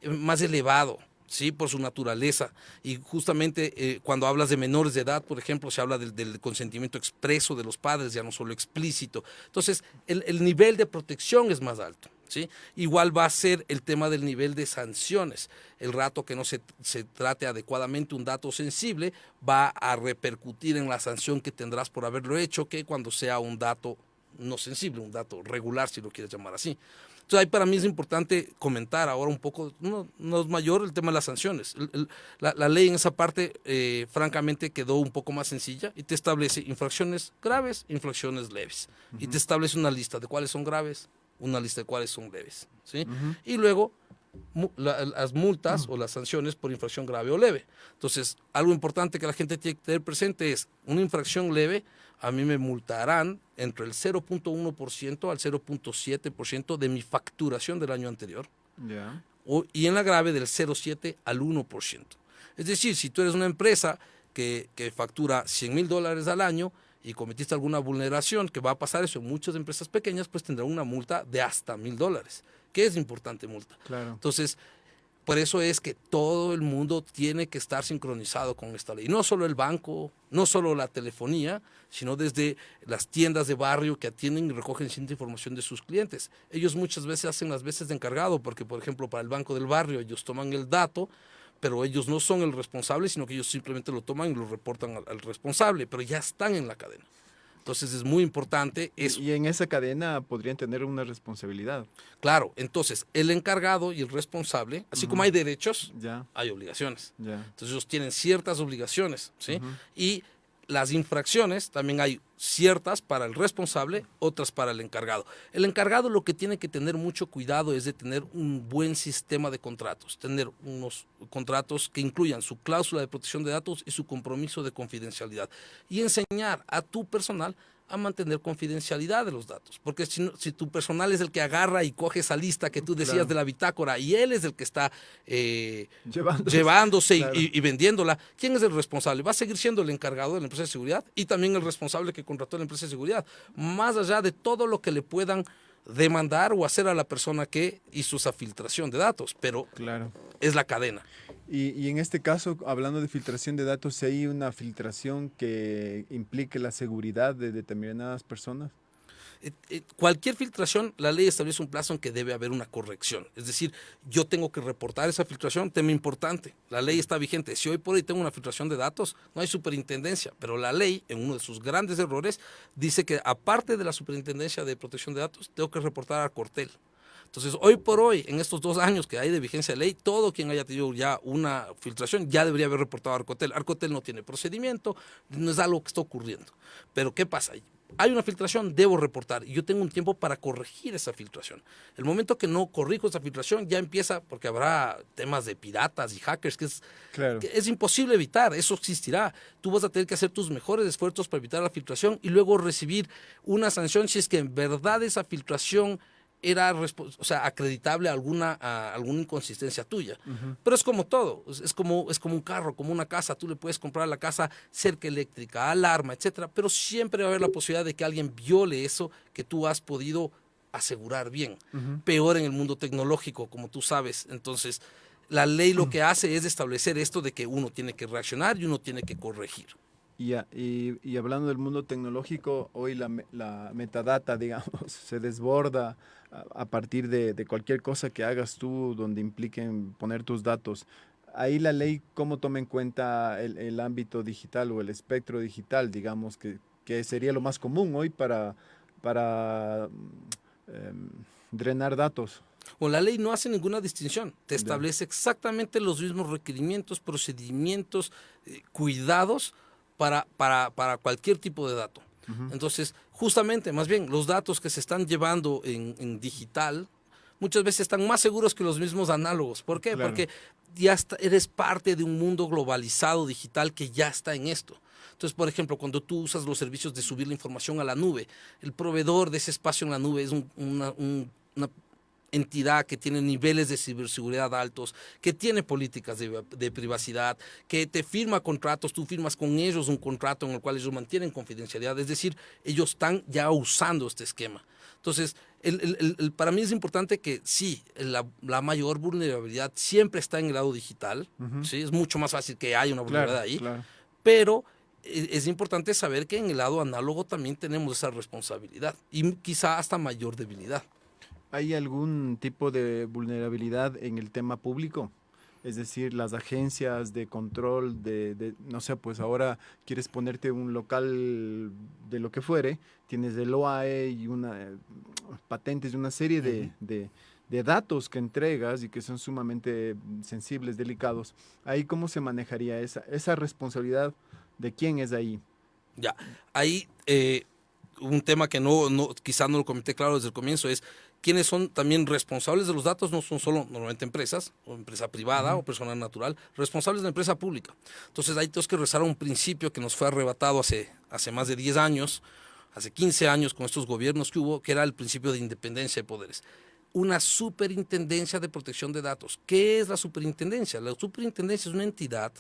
más elevado, ¿sí? Por su naturaleza. Y justamente cuando hablas de menores de edad, por ejemplo, se habla del consentimiento expreso de los padres, ya no solo explícito. Entonces, el nivel de protección es más alto, ¿sí? Igual va a ser el tema del nivel de sanciones. El rato que no se trate adecuadamente un dato sensible, va a repercutir en la sanción que tendrás por haberlo hecho, que cuando sea un dato no sensible, un dato regular, si lo quieres llamar así. Entonces, ahí para mí es importante comentar ahora un poco, no es mayor el tema de las sanciones. La ley en esa parte, francamente, quedó un poco más sencilla y te establece infracciones graves, infracciones leves. Y te establece una lista de cuáles son graves, una lista de cuáles son leves, ¿sí? Y luego las multas o las sanciones por infracción grave o leve. Entonces, algo importante que la gente tiene que tener presente es una infracción leve. A mí me multarán entre el 0.1% al 0.7% de mi facturación del año anterior. Y en la grave del 0.7 al 1%. Es decir, si tú eres una empresa que factura $100,000 al año y cometiste alguna vulneración, que va a pasar eso en muchas empresas pequeñas, pues tendrán una multa de hasta $1,000, que es importante multa. Entonces, por eso es que todo el mundo tiene que estar sincronizado con esta ley. No solo el banco, no solo la telefonía, sino desde las tiendas de barrio que atienden y recogen cierta información de sus clientes. Ellos muchas veces hacen las veces de encargado, porque por ejemplo para el banco del barrio ellos toman el dato, pero ellos no son el responsable, sino que ellos simplemente lo toman y lo reportan al responsable, pero ya están en la cadena. Entonces es muy importante eso. Y en esa cadena podrían tener una responsabilidad. Claro, entonces el encargado y el responsable, así como hay derechos, hay obligaciones. Entonces ellos tienen ciertas obligaciones, ¿sí? Y las infracciones también hay ciertas para el responsable, otras para el encargado. El encargado lo que tiene que tener mucho cuidado es de tener un buen sistema de contratos, tener unos contratos que incluyan su cláusula de protección de datos y su compromiso de confidencialidad, y enseñar a tu personal a mantener confidencialidad de los datos, porque si tu personal es el que agarra y coge esa lista que tú decías de la bitácora y él es el que está llevándose y vendiéndola, ¿quién es el responsable? Va a seguir siendo el encargado de la empresa de seguridad y también el responsable que contrató la empresa de seguridad, más allá de todo lo que le puedan demandar o hacer a la persona que hizo esa filtración de datos, pero es la cadena. Y en este caso, hablando de filtración de datos, si hay una filtración que implique la seguridad de determinadas personas. Cualquier filtración, la ley establece un plazo en que debe haber una corrección. Es decir, yo tengo que reportar esa filtración, tema importante. La ley está vigente. Si hoy por hoy tengo una filtración de datos, no hay superintendencia, pero la ley, en uno de sus grandes errores, dice que aparte de la superintendencia de protección de datos, tengo que reportar a Cortel. Entonces, hoy por hoy, en estos 2 años que hay de vigencia de ley, todo quien haya tenido ya una filtración ya debería haber reportado a Arcotel. Arcotel no tiene procedimiento, no es algo que está ocurriendo. Pero, ¿qué pasa? Hay una filtración, debo reportar, y yo tengo un tiempo para corregir esa filtración. El momento que no corrijo esa filtración ya empieza, porque habrá temas de piratas y hackers que es imposible evitar, eso existirá. Tú vas a tener que hacer tus mejores esfuerzos para evitar la filtración y luego recibir una sanción si es que en verdad esa filtración era acreditable a alguna inconsistencia tuya. Pero es como todo, es como un carro, como una casa. Tú le puedes comprar a la casa cerca eléctrica, alarma, etcétera, pero siempre va a haber la posibilidad de que alguien viole eso que tú has podido asegurar bien. Peor en el mundo tecnológico, como tú sabes. Entonces, la ley lo que hace es establecer esto de que uno tiene que reaccionar y uno tiene que corregir. Y hablando del mundo tecnológico, hoy la metadata, digamos, se desborda a partir de cualquier cosa que hagas tú donde impliquen poner tus datos. Ahí la ley, ¿cómo toma en cuenta el ámbito digital o el espectro digital, digamos, que sería lo más común hoy para drenar datos? O la ley no hace ninguna distinción, te establece exactamente los mismos requerimientos, procedimientos, cuidados para cualquier tipo de dato. Entonces, justamente, más bien, los datos que se están llevando en digital muchas veces están más seguros que los mismos análogos. ¿Por qué? Porque ya eres parte de un mundo globalizado digital que ya está en esto. Entonces, por ejemplo, cuando tú usas los servicios de subir la información a la nube, el proveedor de ese espacio en la nube es una entidad que tiene niveles de ciberseguridad altos, que tiene políticas de privacidad, que te firma contratos, tú firmas con ellos un contrato en el cual ellos mantienen confidencialidad, es decir, ellos están ya usando este esquema. Entonces, para mí es importante que sí, la mayor vulnerabilidad siempre está en el lado digital, ¿sí? Es mucho más fácil que haya una vulnerabilidad ahí, pero es importante saber que en el lado análogo también tenemos esa responsabilidad y quizá hasta mayor debilidad. ¿Hay algún tipo de vulnerabilidad en el tema público? Es decir, las agencias de control no sé, pues ahora quieres ponerte un local de lo que fuere, tienes el OAE y patentes y una serie de datos que entregas y que son sumamente sensibles, delicados. Ahí, ¿cómo se manejaría esa responsabilidad? ¿De quién es ahí? Ya, ahí un tema que quizá no lo comenté claro desde el comienzo es quiénes son también responsables de los datos. No son solo normalmente empresas, o empresa privada o persona natural, responsables de la empresa pública. Entonces ahí tenemos que rezar a un principio que nos fue arrebatado hace más de 10 años, hace 15 años con estos gobiernos que hubo, que era el principio de independencia de poderes. Una superintendencia de protección de datos. ¿Qué es la superintendencia? La superintendencia es una entidad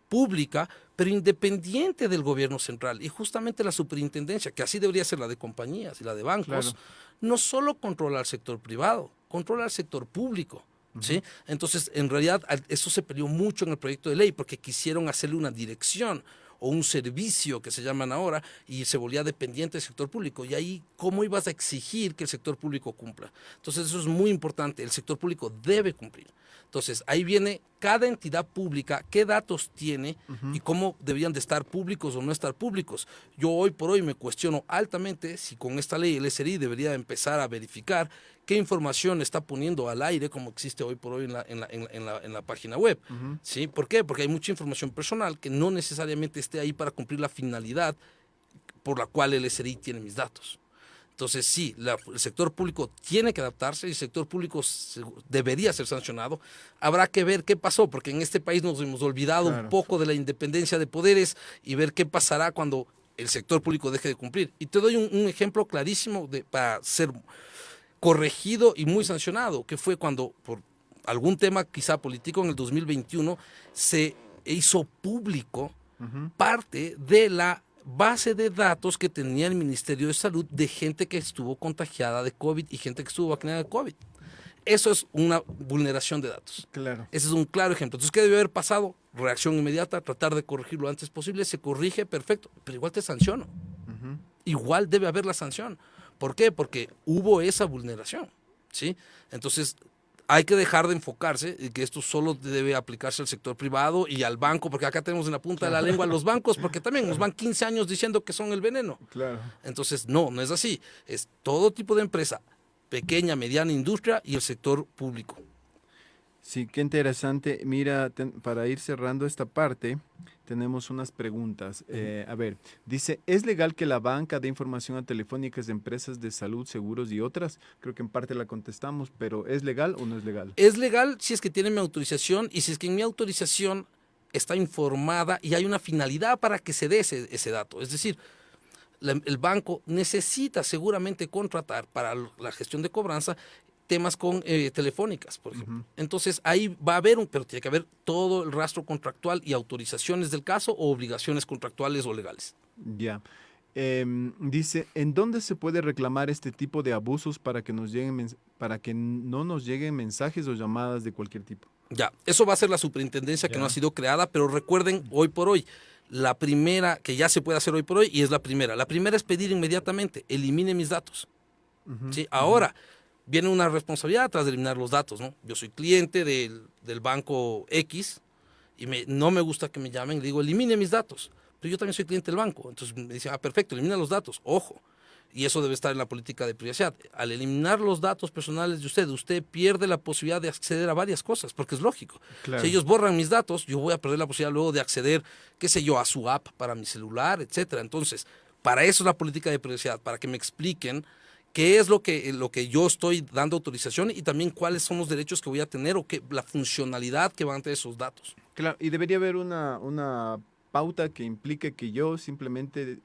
pública, pero independiente del gobierno central. Y justamente la superintendencia, que así debería ser la de compañías y la de bancos, no solo controla al sector privado, controla al sector público. ¿Sí? Entonces, en realidad, eso se peleó mucho en el proyecto de ley porque quisieron hacerle una dirección o un servicio que se llaman ahora y se volvía dependiente del sector público. Y ahí, ¿cómo ibas a exigir que el sector público cumpla? Entonces, eso es muy importante. El sector público debe cumplir. Entonces, ahí viene cada entidad pública, qué datos tiene y cómo deberían de estar públicos o no estar públicos. Yo hoy por hoy me cuestiono altamente si con esta ley el SRI debería empezar a verificar qué información está poniendo al aire, como existe hoy por hoy en la página web. ¿Sí? ¿Por qué? Porque hay mucha información personal que no necesariamente esté ahí para cumplir la finalidad por la cual el SRI tiene mis datos. Entonces, sí, el sector público tiene que adaptarse y el sector público debería ser sancionado. Habrá que ver qué pasó, porque en este país nos hemos olvidado un poco de la independencia de poderes y ver qué pasará cuando el sector público deje de cumplir. Y te doy un ejemplo clarísimo para ser corregido y muy sancionado, que fue cuando, por algún tema quizá político, en el 2021 se hizo público parte de la base de datos que tenía el Ministerio de Salud de gente que estuvo contagiada de COVID y gente que estuvo vacunada de COVID. Eso es una vulneración de datos. Claro. Ese es un claro ejemplo. Entonces, ¿qué debe haber pasado? Reacción inmediata, tratar de corregir lo antes posible, se corrige, perfecto, pero igual te sanciono. Igual debe haber la sanción. ¿Por qué? Porque hubo esa vulneración, ¿sí? Entonces, hay que dejar de enfocarse y que esto solo debe aplicarse al sector privado y al banco, porque acá tenemos en la punta de la lengua a los bancos, porque también nos van 15 años diciendo que son el veneno. Entonces, no es así. Es todo tipo de empresa, pequeña, mediana industria y el sector público. Sí, qué interesante. Mira, para ir cerrando esta parte, tenemos unas preguntas. A ver, dice, ¿es legal que la banca dé información a telefónicas de empresas de salud, seguros y otras? Creo que en parte la contestamos, pero ¿es legal o no es legal? Es legal si es que tiene mi autorización y si es que en mi autorización está informada y hay una finalidad para que se dé ese dato. Es decir, el banco necesita seguramente contratar para la gestión de cobranza temas con telefónicas, por ejemplo. Entonces, ahí va a haber pero tiene que haber todo el rastro contractual y autorizaciones del caso o obligaciones contractuales o legales. Ya. Dice, ¿en dónde se puede reclamar este tipo de abusos para que no nos lleguen mensajes o llamadas de cualquier tipo? Ya, eso va a ser la superintendencia que no ha sido creada, pero recuerden, hoy por hoy, la primera, que ya se puede hacer hoy por hoy, y es la primera es pedir inmediatamente, elimine mis datos. ¿Sí? Ahora, viene una responsabilidad tras de eliminar los datos, ¿no? Yo soy cliente del banco X y no me gusta que me llamen, le digo, elimine mis datos. Pero yo también soy cliente del banco. Entonces me dicen, perfecto, elimina los datos. Ojo, y eso debe estar en la política de privacidad. Al eliminar los datos personales de usted pierde la posibilidad de acceder a varias cosas, porque es lógico. Claro. Si ellos borran mis datos, yo voy a perder la posibilidad luego de acceder, qué sé yo, a su app para mi celular, etcétera. Entonces, para eso es la política de privacidad, para que me expliquen qué es lo que yo estoy dando autorización y también cuáles son los derechos que voy a tener o la funcionalidad que van a tener esos datos. Claro, y debería haber una pauta que implique que yo simplemente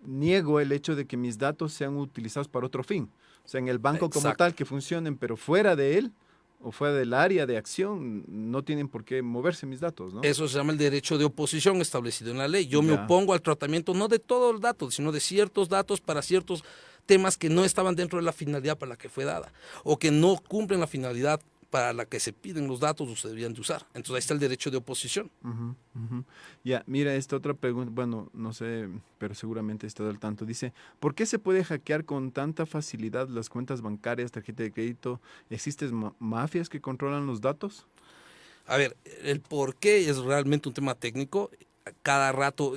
niego el hecho de que mis datos sean utilizados para otro fin. O sea, en el banco como Exacto. tal que funcionen, pero fuera de él o fuera del área de acción, no tienen por qué moverse mis datos, ¿no? Eso se llama el derecho de oposición establecido en la ley. Yo me Ya. opongo al tratamiento no de todos los datos, sino de ciertos datos para ciertos temas que no estaban dentro de la finalidad para la que fue dada o que no cumplen la finalidad para la que se piden los datos o se deberían de usar. Entonces ahí está el derecho de oposición. Ujú, ujú. Ya, mira esta otra pregunta, bueno, no sé, pero seguramente estás al tanto. Dice, ¿por qué se puede hackear con tanta facilidad las cuentas bancarias, tarjeta de crédito? ¿Existen mafias que controlan los datos? A ver, el por qué es realmente un tema técnico. Cada rato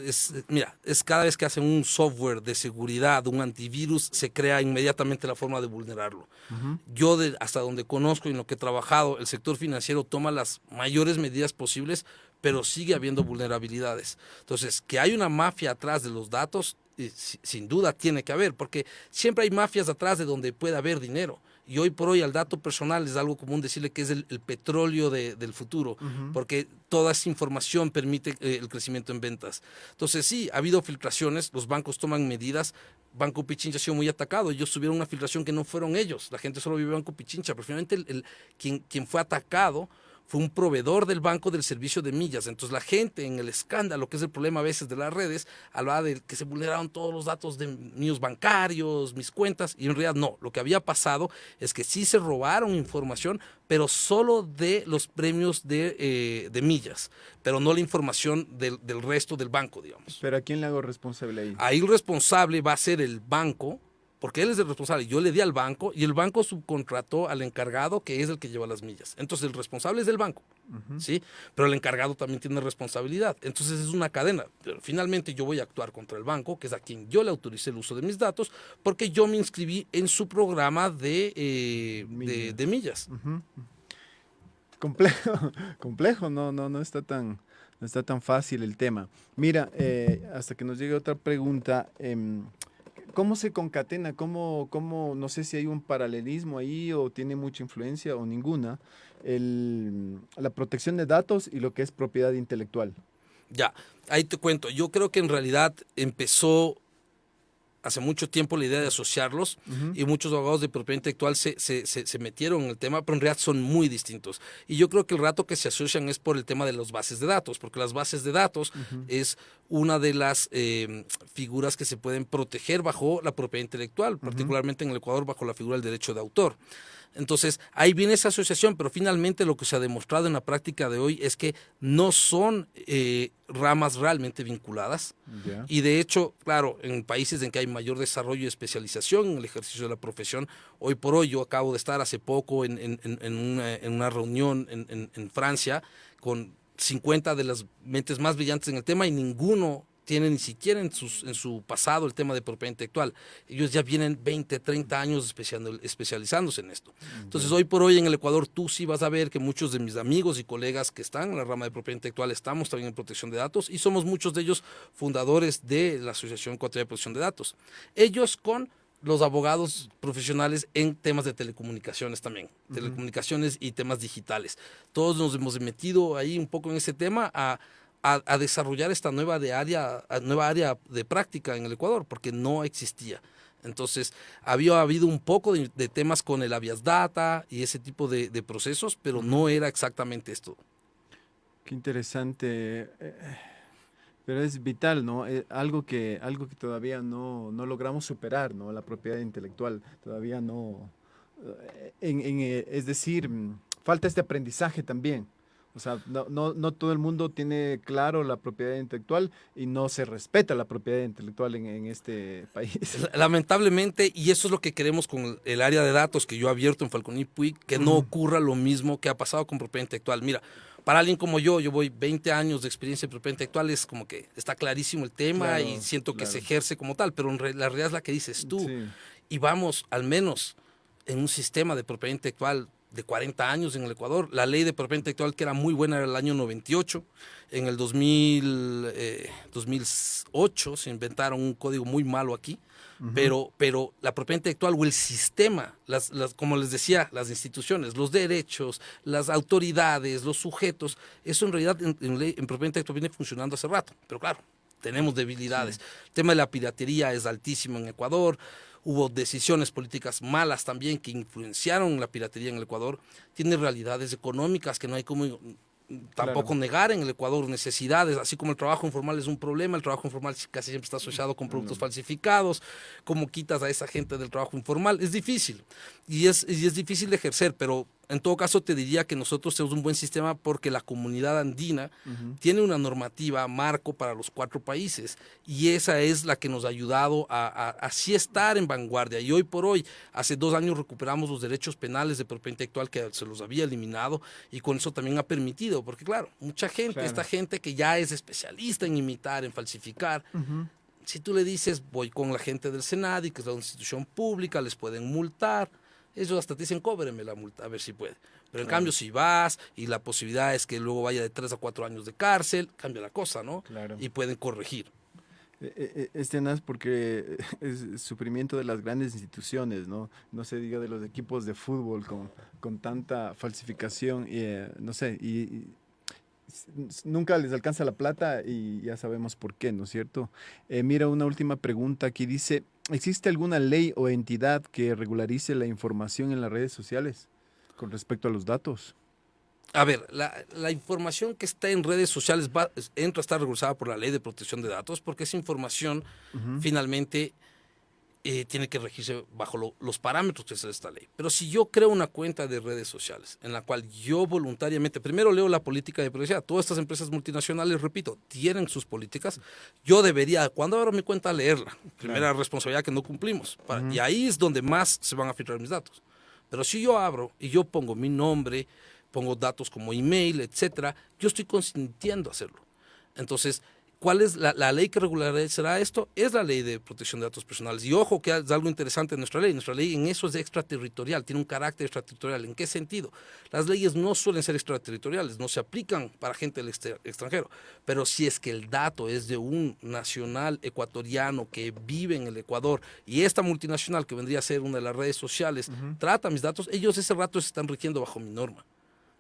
mira, es cada vez que hacen un software de seguridad, un antivirus, se crea inmediatamente la forma de vulnerarlo. Ujú, Yo hasta donde conozco y en lo que he trabajado, el sector financiero toma las mayores medidas posibles, pero sigue habiendo vulnerabilidades. Entonces, que hay una mafia atrás de los datos, sin duda tiene que haber, porque siempre hay mafias atrás de donde puede haber dinero. Y hoy por hoy al dato personal es algo común decirle que es el petróleo del futuro, ujú. porque toda esa información permite el crecimiento en ventas. Entonces sí, ha habido filtraciones, los bancos toman medidas. Banco Pichincha ha sido muy atacado. Ellos tuvieron una filtración que no fueron ellos. La gente solo vive Banco Pichincha, pero finalmente quien fue atacado fue un proveedor del banco del servicio de millas. Entonces la gente en el escándalo, que es el problema a veces de las redes, hablaba de que se vulneraron todos los datos de míos bancarios, mis cuentas, y en realidad no. Lo que había pasado es que sí se robaron información, pero solo de los premios de millas, pero no la información del resto del banco, digamos. Pero ¿a quién le hago responsable ahí? Ahí el responsable va a ser el banco, porque él es el responsable. Yo le di al banco y el banco subcontrató al encargado, que es el que lleva las millas. Entonces el responsable es del banco, Ujú. ¿sí? Pero el encargado también tiene responsabilidad. Entonces es una cadena. Pero finalmente yo voy a actuar contra el banco, que es a quien yo le autoricé el uso de mis datos, porque yo me inscribí en su programa de Millas. millas. Ujú. Complejo, complejo, no está no está tan fácil el tema. Mira, hasta que nos llegue otra pregunta, ¿cómo se concatena? No sé si hay un paralelismo ahí o tiene mucha influencia o ninguna, la protección de datos y lo que es propiedad intelectual? Ya, ahí te cuento. Yo creo que en realidad empezó hace mucho tiempo la idea de asociarlos Ujú, y muchos abogados de propiedad intelectual se metieron en el tema, pero en realidad son muy distintos. Y yo creo que el rato que se asocian es por el tema de las bases de datos, porque las bases de datos ujú, es una de las figuras que se pueden proteger bajo la propiedad intelectual, ujú. particularmente en el Ecuador bajo la figura del derecho de autor. Entonces, ahí viene esa asociación, pero finalmente lo que se ha demostrado en la práctica de hoy es que no son ramas realmente vinculadas. Ya. Y de hecho, claro, en países en que hay mayor desarrollo y especialización en el ejercicio de la profesión, hoy por hoy yo acabo de estar hace poco en una reunión en Francia con 50 de las mentes más brillantes en el tema y ninguno tiene ni siquiera en su pasado el tema de propiedad intelectual. Ellos ya vienen 20, 30 años especializándose en esto. Entonces, Ya. hoy por hoy en el Ecuador tú sí vas a ver que muchos de mis amigos y colegas que están en la rama de propiedad intelectual estamos también en protección de datos y somos muchos de ellos fundadores de la Asociación Ecuatoriana de Protección de Datos. Ellos con los abogados profesionales en temas de telecomunicaciones también, Ujú. telecomunicaciones y temas digitales. Todos nos hemos metido ahí un poco en ese tema a desarrollar esta nueva área de práctica en el Ecuador, porque no existía. Entonces, había habido un poco de temas con el habeas data y ese tipo de procesos, pero Ujú. no era exactamente esto. Qué interesante. Pero es vital, ¿no? Algo que todavía no logramos superar, ¿no? La propiedad intelectual. Todavía no. Es decir, falta este aprendizaje también. O sea, no todo el mundo tiene claro la propiedad intelectual y no se respeta la propiedad intelectual en este país. Lamentablemente, y eso es lo que queremos con el área de datos que yo he abierto en Falconi Puig, que no Ujú, ocurra lo mismo que ha pasado con propiedad intelectual. Mira, para alguien como yo voy 20 años de experiencia en propiedad intelectual, es como que está clarísimo el tema y claro, siento que se claro. ejerce como tal, pero la realidad es la que dices tú. Sí. Y vamos, al menos en un sistema de propiedad intelectual de 40 años en el Ecuador. La ley de propiedad intelectual que era muy buena era el año 98. En el 2008 se inventaron un código muy malo aquí. Ujú, Pero la propiedad intelectual o el sistema, como les decía, las instituciones, los derechos, las autoridades, los sujetos, eso en realidad en propiedad intelectual viene funcionando hace rato. Pero claro, tenemos sí. debilidades. El tema de la piratería es altísimo en Ecuador. hubo decisiones políticas malas también que influenciaron la piratería en el Ecuador, tiene realidades económicas que no hay como tampoco negar en el Ecuador, necesidades, así como el trabajo informal es un problema, el trabajo informal casi siempre está asociado con productos falsificados, cómo quitas a esa gente del trabajo informal, es difícil, y es difícil de ejercer, pero en todo caso te diría que nosotros tenemos un buen sistema porque la comunidad andina tiene una normativa marco para los 4 países, y esa es la que nos ha ayudado a así estar en vanguardia, y hoy por hoy, hace 2 años recuperamos los derechos penales de propiedad intelectual que se los había eliminado, y con eso también ha permitido, porque claro, mucha gente, esta gente que ya es especialista en imitar, en falsificar, si tú le dices, voy con la gente del Senadi, que es la institución pública, les pueden multar, ellos hasta te dicen, cóbreme la multa, a ver si puede. Pero en cambio, si vas y la posibilidad es que luego vaya de 3 a 4 años de cárcel, cambia la cosa, ¿no? Claro. Y pueden corregir. Es tenaz porque es sufrimiento de las grandes instituciones, ¿no? No se diga de los equipos de fútbol con tanta falsificación, no sé, y nunca les alcanza la plata y ya sabemos por qué, ¿no es cierto? Mira, una última pregunta aquí dice, ¿existe alguna ley o entidad que regularice la información en las redes sociales con respecto a los datos? A ver, la información que está en redes sociales entra a estar regulada por la Ley de Protección de Datos, porque esa información finalmente tiene que regirse bajo los parámetros que es esta ley. Pero si yo creo una cuenta de redes sociales en la cual yo voluntariamente, primero leo la política de privacidad, todas estas empresas multinacionales, repito, tienen sus políticas, yo debería, cuando abro mi cuenta, leerla. Primera responsabilidad que no cumplimos. Y ahí es donde más se van a filtrar mis datos. Pero si yo abro y yo pongo mi nombre, pongo datos como email, etcétera, yo estoy consintiendo hacerlo. Entonces, ¿cuál es la ley que regularizará esto? Es la Ley de Protección de Datos Personales. Y ojo que es algo interesante en nuestra ley. Nuestra ley en eso es extraterritorial, tiene un carácter extraterritorial. ¿En qué sentido? Las leyes no suelen ser extraterritoriales, no se aplican para gente del extranjero. Pero si es que el dato es de un nacional ecuatoriano que vive en el Ecuador y esta multinacional que vendría a ser una de las redes sociales trata mis datos, ellos ese rato se están rigiendo bajo mi norma.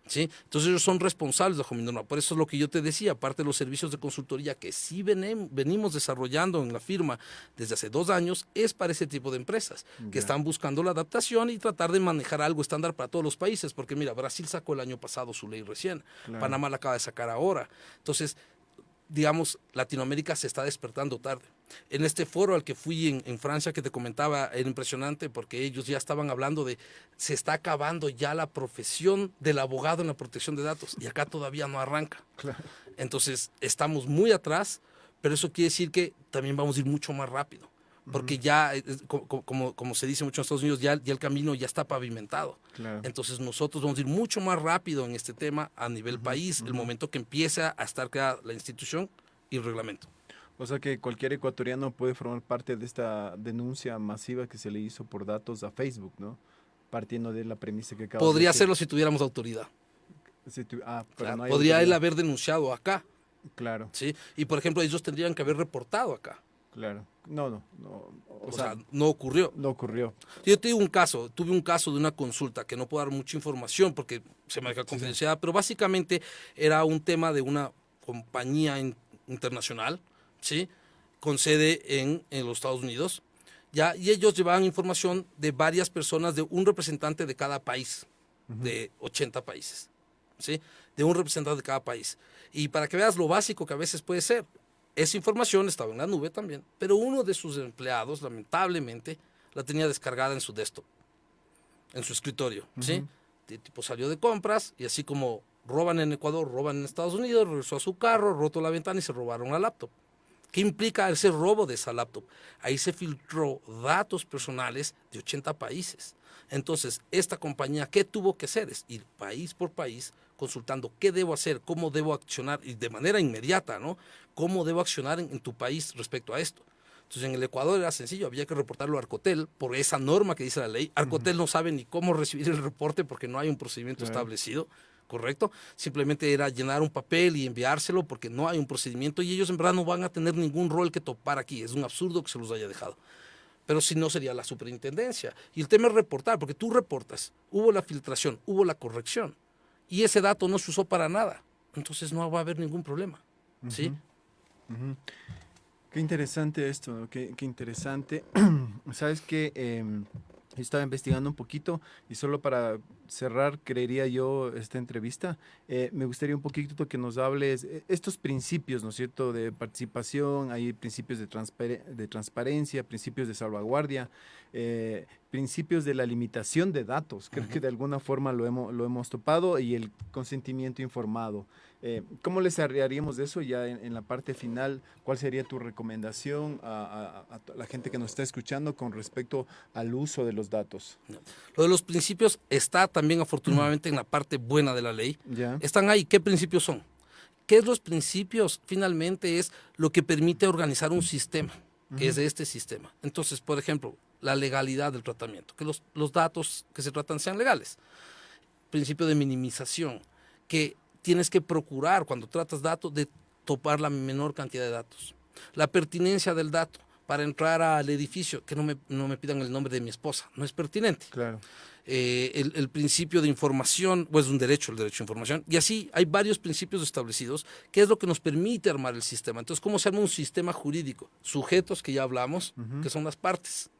¿Sí? Entonces ellos son responsables bajo mi norma. Por eso es lo que yo te decía, aparte de los servicios de consultoría que sí venimos desarrollando en la firma desde hace 2 años, es para ese tipo de empresas que están buscando la adaptación y tratar de manejar algo estándar para todos los países, porque mira, Brasil sacó el año pasado su ley recién, Panamá la acaba de sacar ahora. Entonces, digamos, Latinoamérica se está despertando tarde. En este foro al que fui en Francia, que te comentaba, era impresionante porque ellos ya estaban hablando de se está acabando ya la profesión del abogado en la protección de datos y acá todavía no arranca. Entonces, estamos muy atrás, pero eso quiere decir que también vamos a ir mucho más rápido. Porque ya, como se dice mucho en Estados Unidos, ya el camino ya está pavimentado. Entonces nosotros vamos a ir mucho más rápido en este tema a nivel país, el momento que empieza a estar creada la institución y el reglamento. O sea que cualquier ecuatoriano puede formar parte de esta denuncia masiva que se le hizo por datos a Facebook, ¿no? Partiendo de la premisa que acabas de Podría decir. hacerlo si tuviéramos autoridad. Pero Claro, no hay podría autoridad. él haber denunciado acá. Claro, ¿Sí? Y por ejemplo, ellos tendrían que haber reportado acá. claro. No. O sea, no ocurrió. no ocurrió. Yo te digo tuve un caso de una consulta que no puedo dar mucha información porque se maneja confidencialidad, pero básicamente era un tema de una compañía internacional, ¿sí? Con sede en los Estados Unidos, ¿ya? Y ellos llevaban información de varias personas, de un representante de cada país, de 80 países, ¿sí? De un representante de cada país. Y para que veas lo básico que a veces puede ser, esa información estaba en la nube también, pero uno de sus empleados, lamentablemente, la tenía descargada en su desktop, en su escritorio, ¿sí? El tipo salió de compras y así como roban en Ecuador, roban en Estados Unidos, regresó a su carro, roto la ventana y se robaron la laptop. ¿Qué implica ese robo de esa laptop? Ahí se filtró datos personales de 80 países. Entonces, esta compañía, ¿qué tuvo que hacer? Es ir país por país consultando qué debo hacer, cómo debo accionar, y de manera inmediata, ¿no? ¿Cómo debo accionar en tu país respecto a esto? Entonces, en el Ecuador era sencillo, había que reportarlo a Arcotel por esa norma que dice la ley. Arcotel no sabe ni cómo recibir el reporte porque no hay un procedimiento establecido, ¿correcto? Simplemente era llenar un papel y enviárselo porque no hay un procedimiento y ellos en verdad no van a tener ningún rol que topar aquí. Es un absurdo que se los haya dejado. Pero si no sería la superintendencia. Y el tema es reportar, porque tú reportas, hubo la filtración, hubo la corrección, y ese dato no se usó para nada. Entonces no va a haber ningún problema, ¿sí? Qué interesante esto, ¿no? Qué interesante. Sabes que estaba investigando un poquito y solo para cerrar, creería yo, esta entrevista, me gustaría un poquito que nos hables estos principios, ¿no es cierto?, de participación, hay principios de transparencia, principios de salvaguardia, principios de la limitación de datos. Creo que Ujú. de alguna forma lo hemos topado y el consentimiento informado. ¿Cómo les haríamos de eso ya en la parte final? ¿Cuál sería tu recomendación a la gente que nos está escuchando con respecto al uso de los datos? No. Lo de los principios está también afortunadamente en la parte buena de la ley. Ya. Están ahí. ¿Qué principios son? ¿Qué es los principios? Finalmente es lo que permite organizar un sistema, que Ujú. es este sistema. Entonces, por ejemplo, la legalidad del tratamiento, que los datos que se tratan sean legales. Principio de minimización, que tienes que procurar cuando tratas datos de topar la menor cantidad de datos. La pertinencia del dato, para entrar al edificio, que no me pidan el nombre de mi esposa, no es pertinente. Claro. El principio de información, pues es un derecho, el derecho a información, y así hay varios principios establecidos, que es lo que nos permite armar el sistema. Entonces, ¿cómo se arma un sistema jurídico? Sujetos, que ya hablamos, Ujú. que son las partes.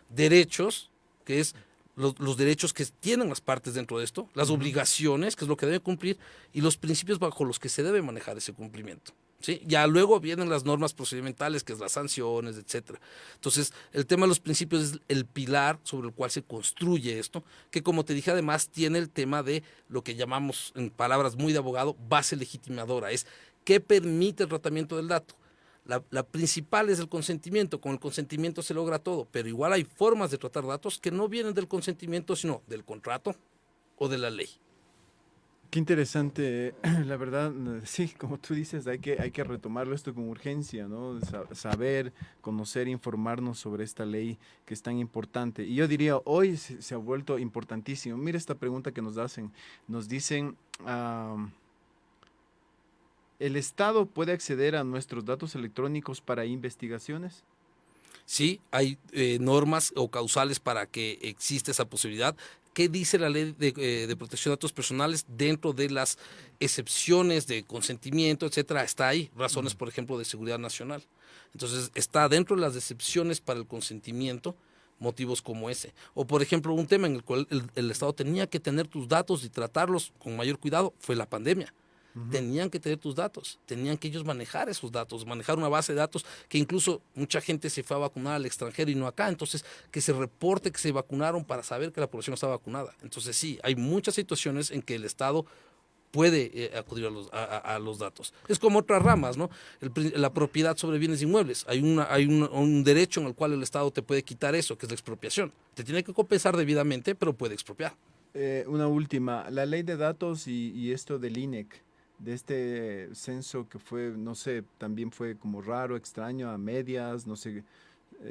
Derechos, que es los derechos que tienen las partes dentro de esto, las Ujú. obligaciones, que es lo que debe cumplir, y los principios bajo los que se debe manejar ese cumplimiento. ¿Sí? Ya luego vienen las normas procedimentales, que es las sanciones, etcétera. Entonces, el tema de los principios es el pilar sobre el cual se construye esto, que como te dije, además tiene el tema de lo que llamamos, en palabras muy de abogado, base legitimadora. Es qué permite el tratamiento del dato. La principal es el consentimiento. Con el consentimiento se logra todo, pero igual hay formas de tratar datos que no vienen del consentimiento, sino del contrato o de la ley. Qué interesante, la verdad, sí, como tú dices, hay que retomarlo esto con urgencia, ¿no? Saber, conocer, informarnos sobre esta ley que es tan importante. Y yo diría, hoy se ha vuelto importantísimo. Mira esta pregunta que nos hacen. Nos dicen, ¿el Estado puede acceder a nuestros datos electrónicos para investigaciones? Sí, hay normas o causales para que exista esa posibilidad. ¿Qué dice la ley de protección de datos personales dentro de las excepciones de consentimiento, etcétera? Está ahí, razones, Mm. por ejemplo, de seguridad nacional. Entonces, está dentro de las excepciones para el consentimiento, motivos como ese. O, por ejemplo, un tema en el cual el Estado tenía que tener tus datos y tratarlos con mayor cuidado fue la pandemia. Ujú. Tenían que tener tus datos, tenían que ellos manejar esos datos, manejar una base de datos, que incluso mucha gente se fue a vacunar al extranjero y no acá. Entonces, que se reporte que se vacunaron para saber que la población está vacunada. Entonces, sí, hay muchas situaciones en que el Estado puede acudir a los datos. Es como otras ramas, ¿no? La propiedad sobre bienes inmuebles. Hay un derecho en el cual el Estado te puede quitar eso, que es la expropiación. Te tiene que compensar debidamente, pero puede expropiar. Una última, la ley de datos y esto del INEC, de este censo que fue, no sé, también fue como raro, extraño, a medias, no sé,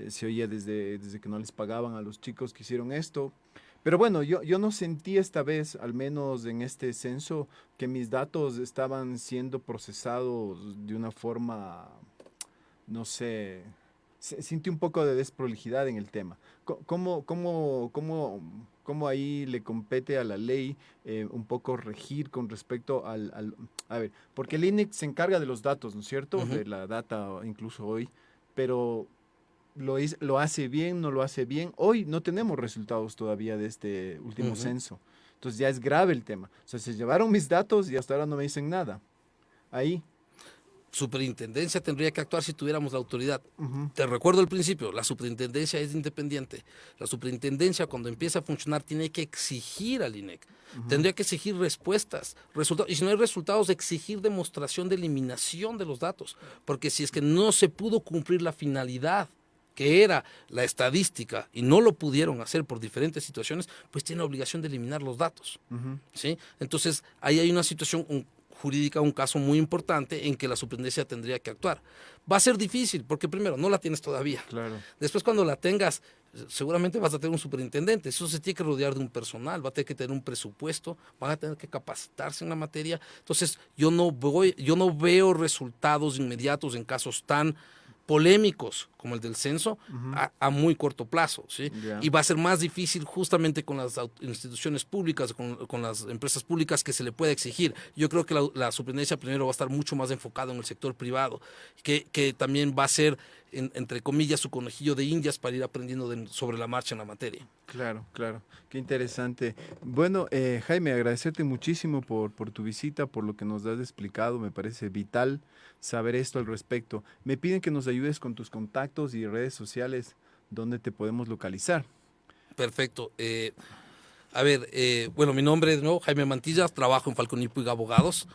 se oía desde que no les pagaban a los chicos que hicieron esto. Pero bueno, yo no sentí esta vez, al menos en este censo, que mis datos estaban siendo procesados de una forma, no sé, sentí un poco de desprolijidad en el tema. ¿Cómo ahí le compete a la ley un poco regir con respecto a ver, porque el INEC se encarga de los datos, ¿no es cierto? Ujú, De la data incluso hoy, pero lo hace bien, no lo hace bien. Hoy no tenemos resultados todavía de este último ujú. censo. Entonces ya es grave el tema. O sea, se llevaron mis datos y hasta ahora no me dicen nada. Ahí. Superintendencia tendría que actuar si tuviéramos la autoridad. Ujú. Te recuerdo al principio, la superintendencia es independiente. La superintendencia, cuando empieza a funcionar, tiene que exigir al INEC. Ujú. Tendría que exigir respuestas, resultados, y si no hay resultados, exigir demostración de eliminación de los datos. Porque si es que no se pudo cumplir la finalidad, que era la estadística, y no lo pudieron hacer por diferentes situaciones, pues tiene la obligación de eliminar los datos. Ujú. ¿Sí? Entonces, ahí hay una situación jurídica, un caso muy importante en que la superintendencia tendría que actuar. Va a ser difícil, porque primero, no la tienes todavía. Claro. Después, cuando la tengas, seguramente vas a tener un superintendente. Eso se tiene que rodear de un personal, va a tener que tener un presupuesto, van a tener que capacitarse en la materia. Entonces, yo no veo resultados inmediatos en casos tan polémicos como el del censo Ujú. a muy corto plazo, ¿sí? Ya. Y va a ser más difícil justamente con las instituciones públicas, con las empresas públicas que se le puede exigir. Yo creo que la superintendencia primero va a estar mucho más enfocada en el sector privado, que también va a ser, entre comillas, su conejillo de indias para ir aprendiendo sobre la marcha en la materia. Claro, claro, qué interesante. Bueno, Jaime, agradecerte muchísimo por tu visita, por lo que nos has explicado. Me parece vital saber esto al respecto. Me piden que nos ayudes con tus contactos y redes sociales donde te podemos localizar. Perfecto. A ver, bueno, mi nombre es Jaime Mantilla, trabajo en Falconi Puig Abogados.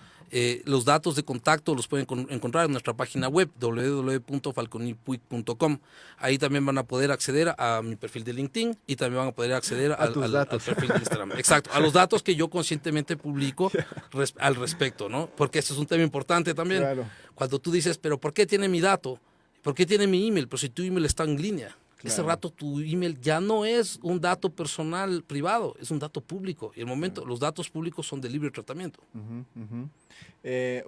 Los datos de contacto los pueden encontrar en nuestra página web www.falconipuig.com. Ahí también van a poder acceder a mi perfil de LinkedIn y también van a poder acceder A tus al datos. perfil de Instagram. Exacto, a los datos que yo conscientemente publico al respecto, ¿no? Porque este es un tema importante también. Claro, Cuando tú dices, pero ¿por qué tiene mi dato? ¿Por qué tiene mi email? Pero si tu email está en línea. Ese claro. rato tu email ya no es un dato personal privado, es un dato público. Y el momento, los datos públicos son de libre tratamiento. Ujú, ujú.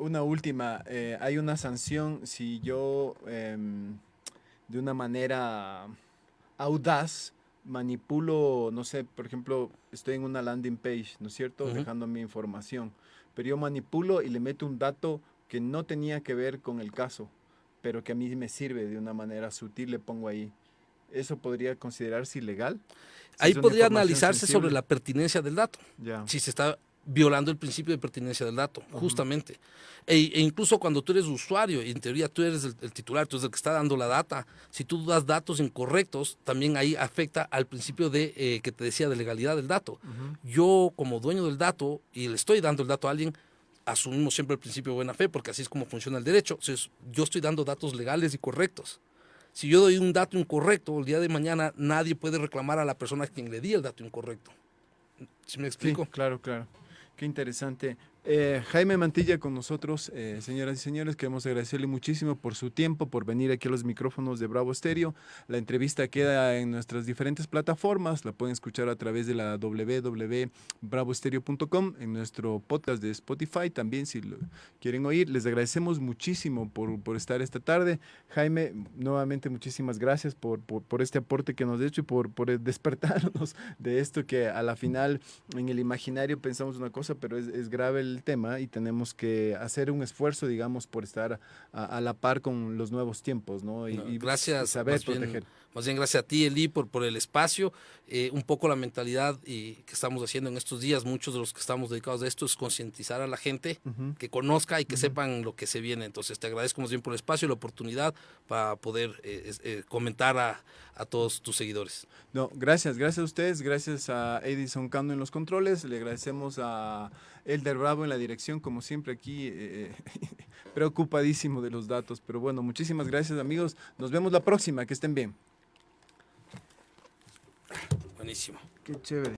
Una última, hay una sanción si yo de una manera audaz manipulo, no sé, por ejemplo, estoy en una landing page, ¿no es cierto? Ujú. Dejando mi información, pero yo manipulo y le meto un dato que no tenía que ver con el caso, pero que a mí me sirve de una manera sutil, le pongo ahí. ¿Eso podría considerarse ilegal? Si Ahí es una podría información analizarse sobre sensible. la pertinencia del dato, Ya. si se está violando el principio de pertinencia del dato, Ujú. justamente. E incluso cuando tú eres usuario, y en teoría tú eres el titular, tú eres el que está dando la data, si tú das datos incorrectos, también ahí afecta al principio de que te decía de legalidad del dato. Ujú. Yo como dueño del dato y le estoy dando el dato a alguien, asumimos siempre el principio de buena fe, porque así es como funciona el derecho. Entonces, yo estoy dando datos legales y correctos. Si yo doy un dato incorrecto, el día de mañana nadie puede reclamar a la persona a quien le di el dato incorrecto. ¿Sí me Sí, explico? claro, claro. Qué interesante. Jaime Mantilla con nosotros, señoras y señores, queremos agradecerle muchísimo por su tiempo, por venir aquí a los micrófonos de Bravo Stereo. La entrevista queda en nuestras diferentes plataformas, la pueden escuchar a través de la www.bravostereo.com, en nuestro podcast de Spotify también, si lo quieren oír. Les agradecemos muchísimo por estar esta tarde. Jaime, nuevamente muchísimas gracias por este aporte que nos has hecho y por despertarnos de esto que a la final en el imaginario pensamos una cosa, pero es grave el tema y tenemos que hacer un esfuerzo, digamos, por estar a la par con los nuevos tiempos, ¿no? No, Y gracias, saber proteger. más bien gracias a ti, Eli, por el espacio. Un poco la mentalidad que estamos haciendo en estos días, muchos de los que estamos dedicados a esto, es concientizar a la gente Ujú, que conozca y que ujú. sepan lo que se viene. Entonces, te agradezco más bien por el espacio y la oportunidad para poder comentar a todos tus seguidores. No, gracias, gracias a ustedes, gracias a Edison Cando en los controles, le agradecemos a Elder Bravo en la dirección, como siempre aquí, preocupadísimo de los datos, pero bueno, muchísimas gracias amigos, nos vemos la próxima, que estén bien. Buenísimo. Qué chévere.